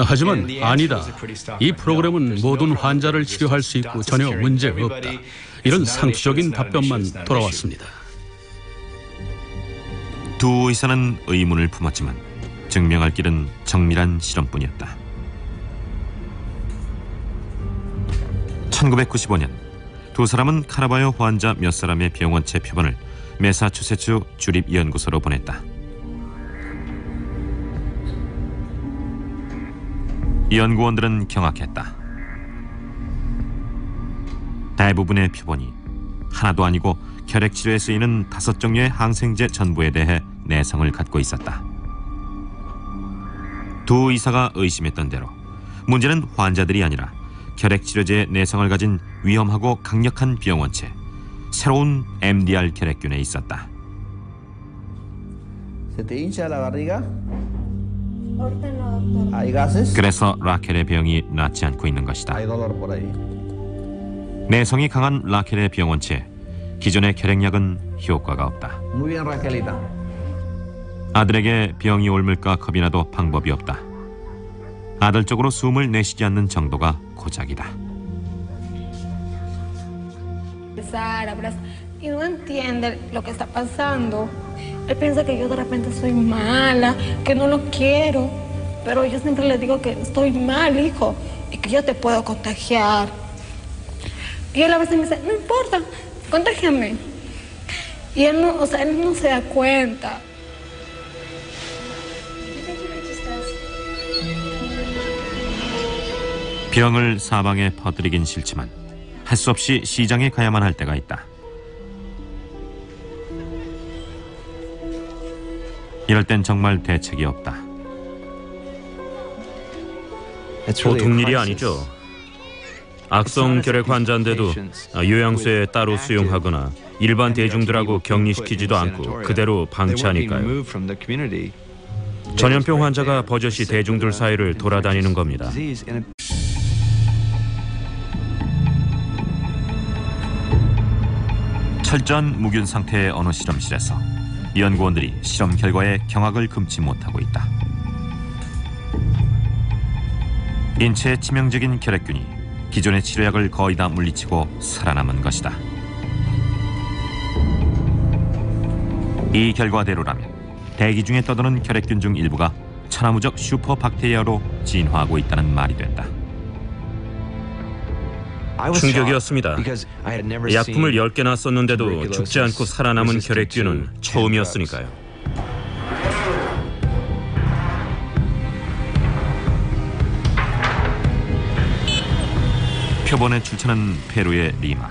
하지만 아니다. 이 프로그램은 모든 환자를 치료할 수 있고 전혀 문제 없다. 이런 상투적인 답변만 돌아왔습니다. 두 의사는 의문을 품었지만 증명할 길은 정밀한 실험뿐이었다. 1995년 두 사람은 카라바요 환자 몇 사람의 병원체 표본을 매사추세츠 주립연구소로 보냈다. 연구원들은 경악했다. 대부분의 표본이 하나도 아니고 혈액치료에 쓰이는 5종류의 항생제 전부에 대해 내성을 갖고 있었다. 두 의사가 의심했던 대로 문제는 환자들이 아니라 혈액치료제의 내성을 가진 위험하고 강력한 병원체, 새로운 MDR 혈액균에 있었다. 그래서 라켈의 병이 낫지 않고 있는 것이다. 내성이 강한 라켈의 병원체, 기존의 혈액약은 효과가 없다. 아들에게 병이 옮을까 겁이 나도 방법이 없다. 아들 쪽으로 숨을 내쉬지 않는 정도가 고작이다. Y no entiende lo que está pasando. Él piensa que yo de repente soy mala, que no lo quiero. Pero yo siempre le digo que estoy mal, hijo, y que yo te puedo contagiar. Y él a veces me dice, no importa, contágiame. Y él no, él no se da cuenta. 병을 사방에 퍼뜨리긴 싫지만 할 수 없이 시장에 가야만 할 때가 있다. 이럴 땐 정말 대책이 없다. 보통 일이 아니죠. 악성 혈액 환자인데도 요양소에 따로 수용하거나 일반 대중들하고 격리시키지도 않고 그대로 방치하니까요. 전염병 환자가 버젓이 대중들 사이를 돌아다니는 겁니다. 철저한 무균 상태의 어느 실험실에서 연구원들이 실험 결과에 경악을 금치 못하고 있다. 인체에 치명적인 혈액균이 기존의 치료약을 거의 다 물리치고 살아남은 것이다. 이 결과대로라면 대기 중에 떠도는 혈액균 중 일부가 천하무적 슈퍼박테리아로 진화하고 있다는 말이 된다. 충격이었습니다. 약품을 10개나 썼는데도 죽지 않고 살아남은 혈액균은 처음이었으니까요. 표본의 출처는 페루의 리마.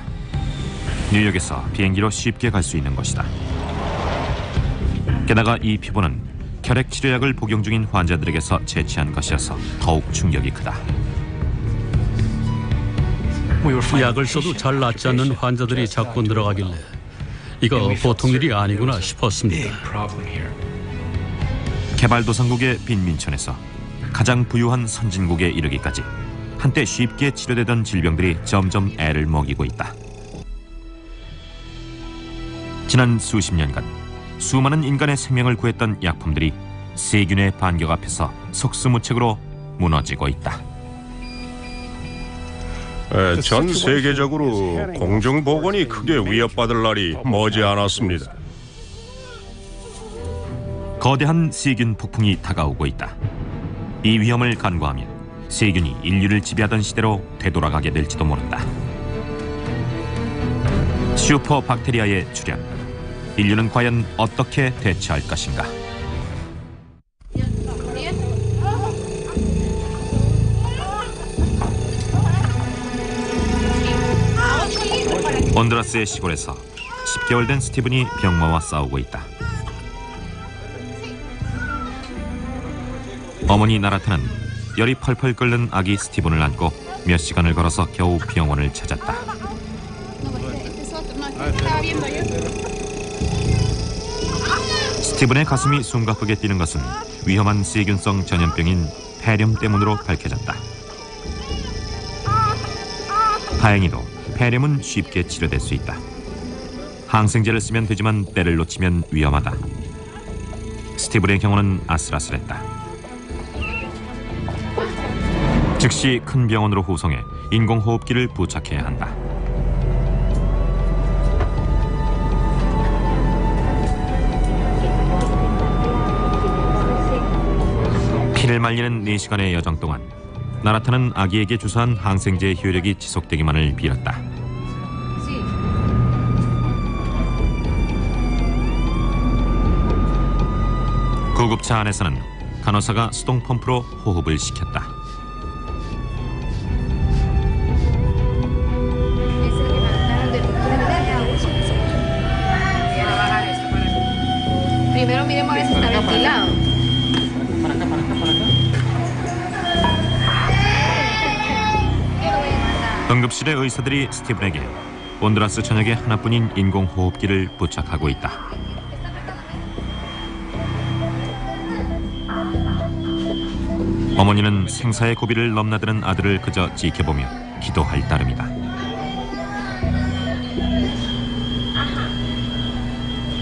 뉴욕에서 비행기로 쉽게 갈 수 있는 곳이다. 게다가 이 표본은 혈액 치료약을 복용 중인 환자들에게서 채취한 것이어서 더욱 충격이 크다. 약을 써도 잘 낫지 않는 환자들이 자꾸 늘어가길래 이거 보통 일이 아니구나 싶었습니다. 개발도상국의 빈민촌에서 가장 부유한 선진국에 이르기까지 한때 쉽게 치료되던 질병들이 점점 애를 먹이고 있다. 지난 수십 년간 수많은 인간의 생명을 구했던 약품들이 세균의 반격 앞에서 속수무책으로 무너지고 있다. 전 세계적으로 공중보건이 크게 위협받을 날이 머지않았습니다. 거대한 세균 폭풍이 다가오고 있다. 이 위험을 간과하면 세균이 인류를 지배하던 시대로 되돌아가게 될지도 모른다. 슈퍼박테리아의 출현, 인류는 과연 어떻게 대처할 것인가? 온두라스의 시골에서 10개월 된 스티븐이 병마와 싸우고 있다. 어머니 나라타는 열이 펄펄 끓는 아기 스티븐을 안고 몇 시간을 걸어서 겨우 병원을 찾았다. 스티븐의 가슴이 숨가쁘게 뛰는 것은 위험한 세균성 전염병인 폐렴 때문으로 밝혀졌다. 다행히도 폐렴은 쉽게 치료될 수 있다. 항생제를 쓰면 되지만 때를 놓치면 위험하다. 스티븐의 경우는 아슬아슬했다. 즉시 큰 병원으로 후송해 인공호흡기를 부착해야 한다. 피를 말리는 4시간의 여정 동안 나라타는 아기에게 주사한 항생제의 효력이 지속되기만을 빌었다. 구급차 안에서는 간호사가 수동 펌프로 호흡을 시켰다. 응급실의 의사들이 스티븐에게 온두라스 전역에 하나뿐인 인공호흡기를 부착하고 있다. 어머니는 생사의 고비를 넘나드는 아들을 그저 지켜보며 기도할 따름이다.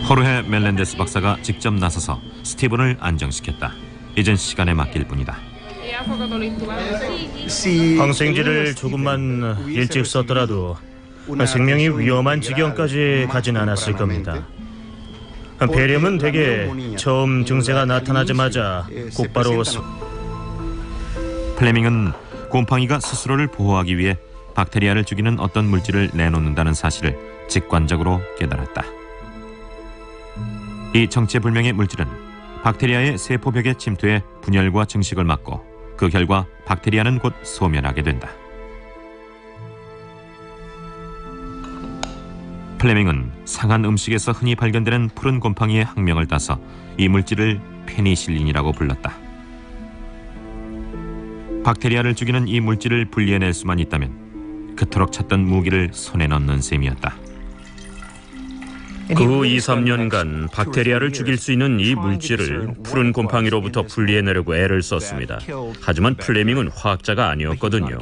호르헤 멜렌데스 박사가 직접 나서서 스티븐을 안정시켰다. 이젠 시간에 맡길 뿐이다. 항생제를 조금만 일찍 썼더라도 생명이 위험한 지경까지 가진 않았을 겁니다. 폐렴은 대개 처음 증세가 나타나자마자 곧바로 플레밍은 곰팡이가 스스로를 보호하기 위해 박테리아를 죽이는 어떤 물질을 내놓는다는 사실을 직관적으로 깨달았다. 이 정체불명의 물질은 박테리아의 세포벽에 침투해 분열과 증식을 막고 그 결과 박테리아는 곧 소멸하게 된다. 플레밍은 상한 음식에서 흔히 발견되는 푸른 곰팡이의 학명을 따서 이 물질을 페니실린이라고 불렀다. 박테리아를 죽이는 이 물질을 분리해낼 수만 있다면 그토록 찾던 무기를 손에 넣는 셈이었다. 그 2, 3년간 박테리아를 죽일 수 있는 이 물질을 푸른 곰팡이로부터 분리해내려고 애를 썼습니다. 하지만 플레밍은 화학자가 아니었거든요.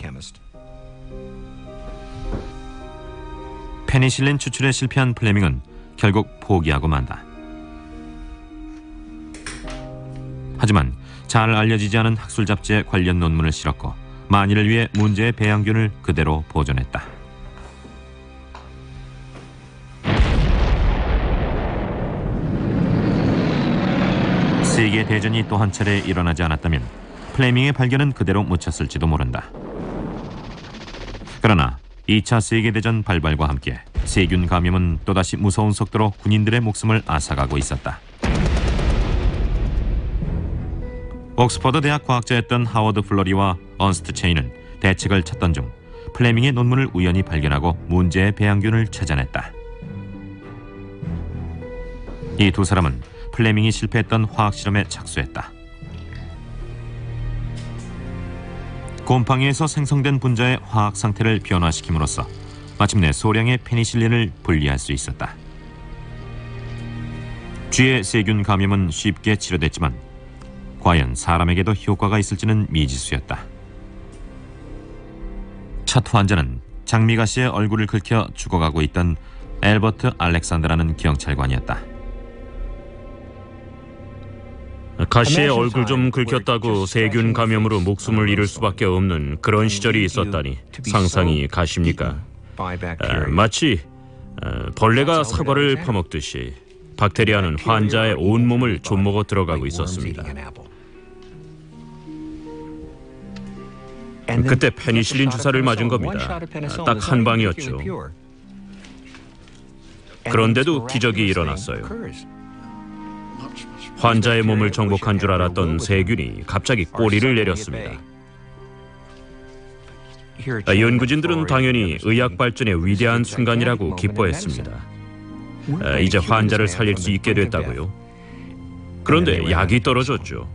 페니실린 추출에 실패한 플레밍은 결국 포기하고 만다. 하지만 잘 알려지지 않은 학술 잡지에 관련 논문을 실었고 만일을 위해 문제의 배양균을 그대로 보존했다. 세계 대전이 또 한 차례 일어나지 않았다면 플레밍의 발견은 그대로 묻혔을지도 모른다. 그러나 2차 세계대전 발발과 함께 세균 감염은 또다시 무서운 속도로 군인들의 목숨을 앗아가고 있었다. 옥스퍼드 대학 과학자였던 하워드 플러리와 언스트 체인은 대책을 찾던 중 플레밍의 논문을 우연히 발견하고 문제의 배양균을 찾아냈다. 이 두 사람은 플레밍이 실패했던 화학실험에 착수했다. 곰팡이에서 생성된 분자의 화학 상태를 변화시킴으로써 마침내 소량의 페니실린을 분리할 수 있었다. 쥐의 세균 감염은 쉽게 치료됐지만 과연 사람에게도 효과가 있을지는 미지수였다. 첫 환자는 장미가시의 얼굴을 긁혀 죽어가고 있던 엘버트 알렉산더라는 경찰관이었다. 가시의 얼굴 좀 긁혔다고 세균 감염으로 목숨을 잃을 수밖에 없는 그런 시절이 있었다니 상상이 가십니까? 마치 벌레가 사과를 파먹듯이 박테리아는 환자의 온몸을 좀먹어 들어가고 있었습니다. 그때 페니실린 주사를 맞은 겁니다. 딱 한 방이었죠. 그런데도 기적이 일어났어요. 환자의 몸을 정복한 줄 알았던 세균이 갑자기 꼬리를 내렸습니다. 연구진들은 당연히 의학 발전의 위대한 순간이라고 기뻐했습니다. 이제 환자를 살릴 수 있게 됐다고요. 그런데 약이 떨어졌죠.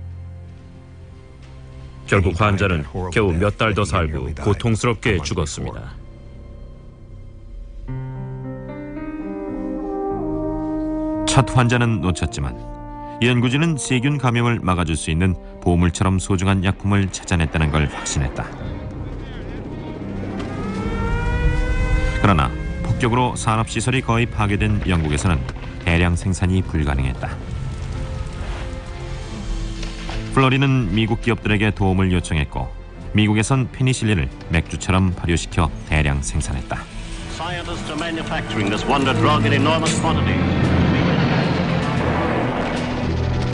결국 환자는 겨우 몇 달 더 살고 고통스럽게 죽었습니다. 첫 환자는 놓쳤지만 연구진은 세균 감염을 막아줄 수 있는 보물처럼 소중한 약품을 찾아냈다는 걸 확신했다. 그러나 폭격으로 산업시설이 거의 파괴된 영국에서는 대량 생산이 불가능했다. 플로리는 미국 기업들에게 도움을 요청했고 미국에선 페니실린을 맥주처럼 발효시켜 대량 생산했다.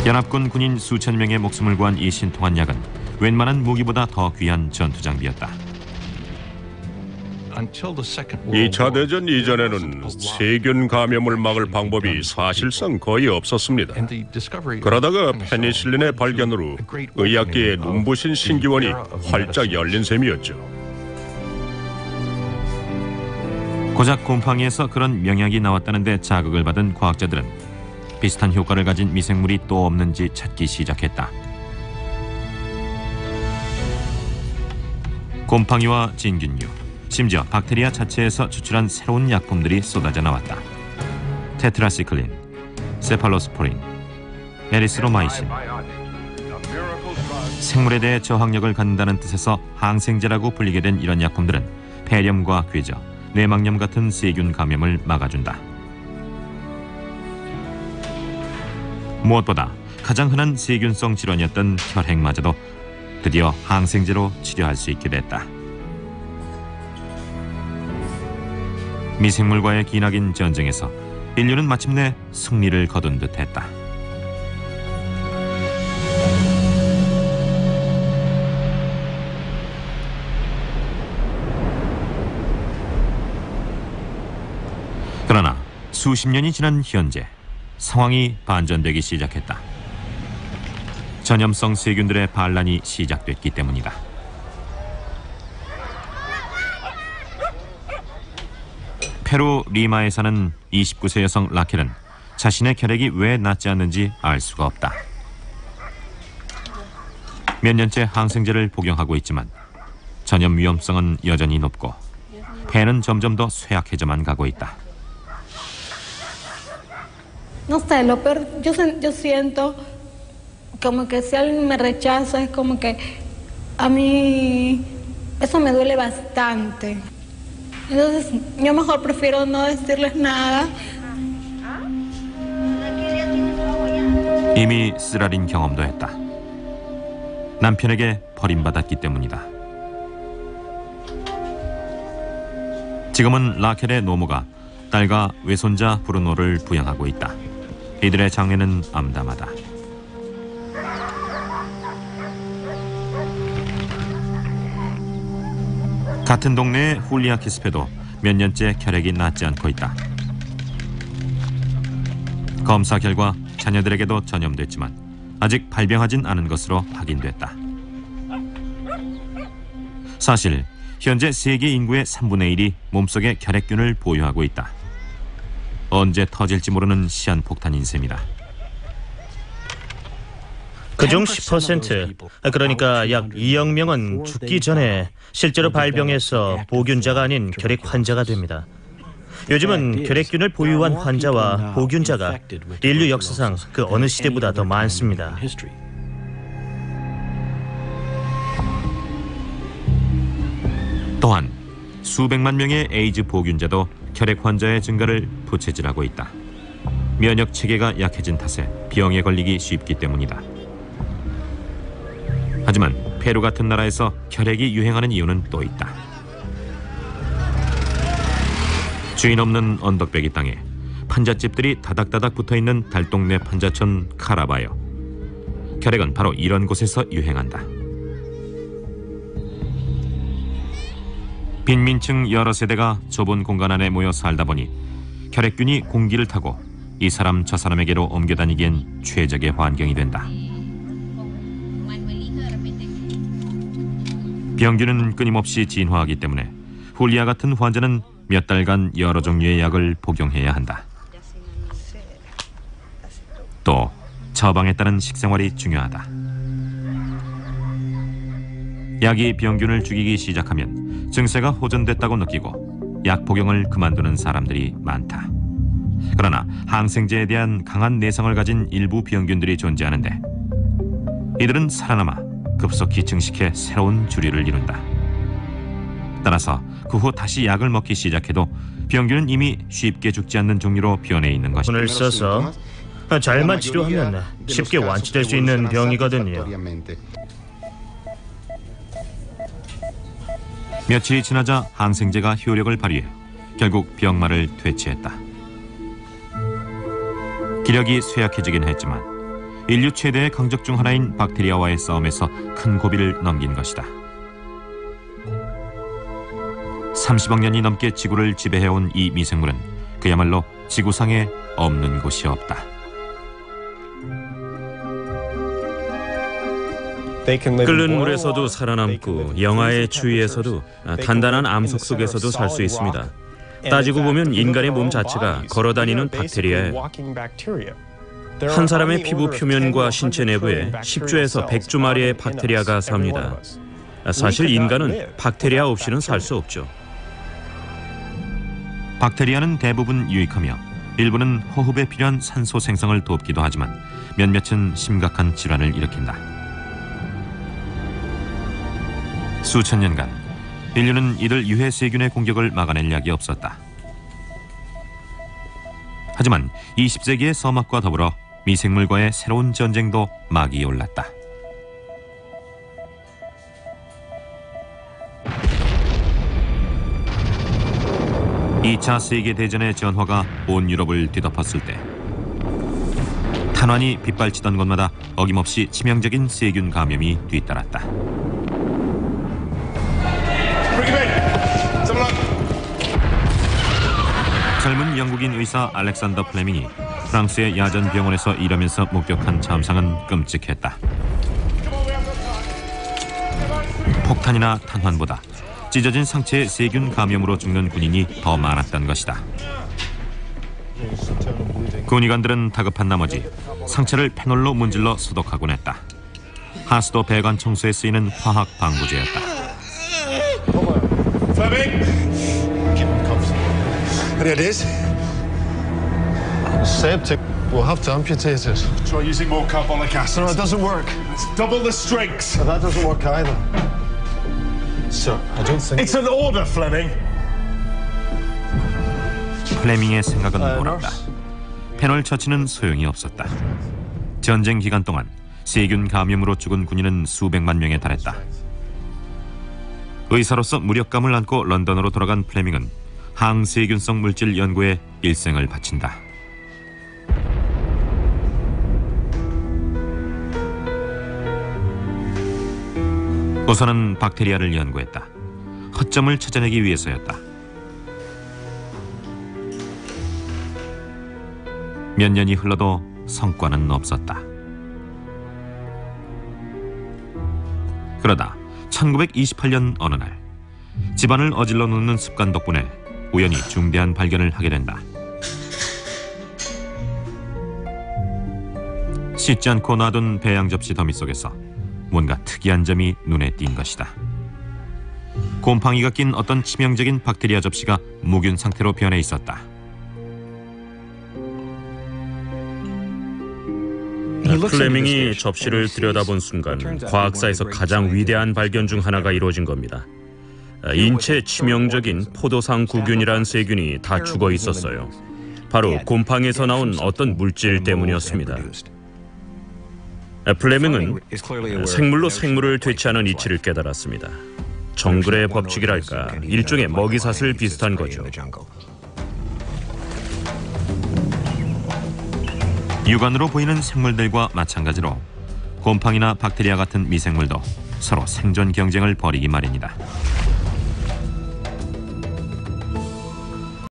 연합군 군인 수천 명의 목숨을 구한 이 신통한 약은 웬만한 무기보다 더 귀한 전투장비였다. 2차 대전 이전에는 세균 감염을 막을 방법이 사실상 거의 없었습니다. 그러다가 페니실린의 발견으로 의학계의 눈부신 신기원이 활짝 열린 셈이었죠. 고작 곰팡이에서 그런 명약이 나왔다는데 자극을 받은 과학자들은 비슷한 효과를 가진 미생물이 또 없는지 찾기 시작했다. 곰팡이와 진균류, 심지어 박테리아 자체에서 추출한 새로운 약품들이 쏟아져 나왔다. 테트라시클린, 세팔로스포린, 에리스로마이신. 생물에 대해 저항력을 갖는다는 뜻에서 항생제라고 불리게 된 이런 약품들은 폐렴과 궤저, 뇌막염 같은 세균 감염을 막아준다. 무엇보다 가장 흔한 세균성 질환이었던 혈핵마저도 드디어 항생제로 치료할 수 있게 됐다. 미생물과의 기나긴 전쟁에서 인류는 마침내 승리를 거둔 듯했다. 그러나 수십 년이 지난 현재 상황이 반전되기 시작했다. 전염성 세균들의 반란이 시작됐기 때문이다. 페루 리마에 사는 29세 여성 라켈은 자신의 혈액이 왜 낫지 않는지 알 수가 없다. 몇 년째 항생제를 복용하고 있지만 전염 위험성은 여전히 높고 폐는 점점 더 쇠약해져만 가고 있다. No sé, lo peor, yo siento como que si alguien me rechaza es como que a mí eso me duele bastante. Entonces yo mejor prefiero no decirles nada. 이미 쓰라린 경험도 했다. 남편에게 버림받았기 때문이다. 지금은 라켈의 노모가 딸과 외손자 브루노를 부양하고 있다. 이들의 장래는 암담하다. 같은 동네의 훌리아 키스페도 몇 년째 혈액이 낫지 않고 있다. 검사 결과 자녀들에게도 전염됐지만 아직 발병하진 않은 것으로 확인됐다. 사실 현재 세계 인구의 3분의 1이 몸속에 혈액균을 보유하고 있다. 언제 터질지 모르는 시한폭탄인 셈이다. 그중 10%, 그러니까 약 2억 명은 죽기 전에 실제로 발병해서 보균자가 아닌 결핵 환자가 됩니다. 요즘은 결핵균을 보유한 환자와 보균자가 인류 역사상 그 어느 시대보다 더 많습니다. 또한 수백만 명의 에이즈 보균자도 혈액 환자의 증가를 부채질하고 있다. 면역 체계가 약해진 탓에 병에 걸리기 쉽기 때문이다. 하지만 페루 같은 나라에서 혈액이 유행하는 이유는 또 있다. 주인 없는 언덕배기 땅에 판잣집들이 다닥다닥 붙어있는 달동네 판자촌 카라바요. 혈액은 바로 이런 곳에서 유행한다. 빈민층 여러 세대가 좁은 공간 안에 모여 살다 보니 혈액균이 공기를 타고 이 사람 저 사람에게로 옮겨다니기엔 최적의 환경이 된다. 병균은 끊임없이 진화하기 때문에 훌리아 같은 환자는 몇 달간 여러 종류의 약을 복용해야 한다. 또 처방에 따른 식생활이 중요하다. 약이 병균을 죽이기 시작하면 증세가 호전됐다고 느끼고 약 복용을 그만두는 사람들이 많다. 그러나 항생제에 대한 강한 내성을 가진 일부 병균들이 존재하는데 이들은 살아남아 급속히 증식해 새로운 주류를 이룬다. 따라서 그 후 다시 약을 먹기 시작해도 병균은 이미 쉽게 죽지 않는 종류로 변해 있는 것이다. 돈을 써서 잘만 치료하면 쉽게 완치될 수 있는 병이거든요. 며칠이 지나자 항생제가 효력을 발휘해 결국 병마를 퇴치했다. 기력이 쇠약해지긴 했지만 인류 최대의 강적 중 하나인 박테리아와의 싸움에서 큰 고비를 넘긴 것이다. 30억 년이 넘게 지구를 지배해온 이 미생물은 그야말로 지구상에 없는 곳이 없다. 끓는 물에서도 살아남고 영하의 추위에서도 단단한 암석 속에서도 살 수 있습니다. 따지고 보면 인간의 몸 자체가 걸어다니는 박테리아예요. 한 사람의 피부 표면과 신체 내부에 10조에서 100조 마리의 박테리아가 삽니다. 사실 인간은 박테리아 없이는 살 수 없죠. 박테리아는 대부분 유익하며 일부는 호흡에 필요한 산소 생성을 돕기도 하지만 몇몇은 심각한 질환을 일으킨다. 수천 년간 인류는 이들 유해 세균의 공격을 막아낼 약이 없었다. 하지만 20세기의 서막과 더불어 미생물과의 새로운 전쟁도 막이 올랐다. (2차) 세계대전의 전화가 온 유럽을 뒤덮었을 때 탄환이 빗발치던 곳마다 어김없이 치명적인 세균 감염이 뒤따랐다. 젊은 영국인 의사 알렉산더 플레밍이 프랑스의 야전 병원에서 일하면서 목격한 참상은 끔찍했다. 폭탄이나 탄환보다 찢어진 상체의 세균 감염으로 죽는 군인이 더 많았던 것이다. 군의관들은 다급한 나머지 상체를 페놀로 문질러 소독하곤 했다. 하수도 배관 청소에 쓰이는 화학 방부제였다. Any ideas? Septic. We'll have to amputate it. Try using more carbolic acid. No, it doesn't work. It's double the strength. That doesn't work either. Sir, I don't think... It's an order, Fleming. 플레밍의 생각은 옳았다. 페놀 처치는 소용이 없었다. 전쟁 기간 동안 세균 감염으로 죽은 군인은 수백만 명에 달했다. 의사로서 무력감을 안고 런던으로 돌아간 플레밍은 항세균성 물질 연구에 일생을 바친다. 우선은 박테리아를 연구했다. 허점을 찾아내기 위해서였다. 몇 년이 흘러도 성과는 없었다. 그러다 1928년 어느 날 집안을 어질러 놓는 습관 덕분에 우연히 중대한 발견을 하게 된다. 씻지 않고 놔둔 배양 접시 더미 속에서 뭔가 특이한 점이 눈에 띈 것이다. 곰팡이가 낀 어떤 치명적인 박테리아 접시가 무균 상태로 변해 있었다. 플레밍이 접시를 들여다본 순간 과학사에서 가장 위대한 발견 중 하나가 이루어진 겁니다. 인체 치명적인 포도상 구균이란 세균이 다 죽어 있었어요. 바로 곰팡이에서 나온 어떤 물질 때문이었습니다. 플레밍은 생물로 생물을 퇴치하는 이치를 깨달았습니다. 정글의 법칙이랄까, 일종의 먹이사슬 비슷한 거죠. 육안으로 보이는 생물들과 마찬가지로 곰팡이나 박테리아 같은 미생물도 서로 생존 경쟁을 벌이기 마련이다.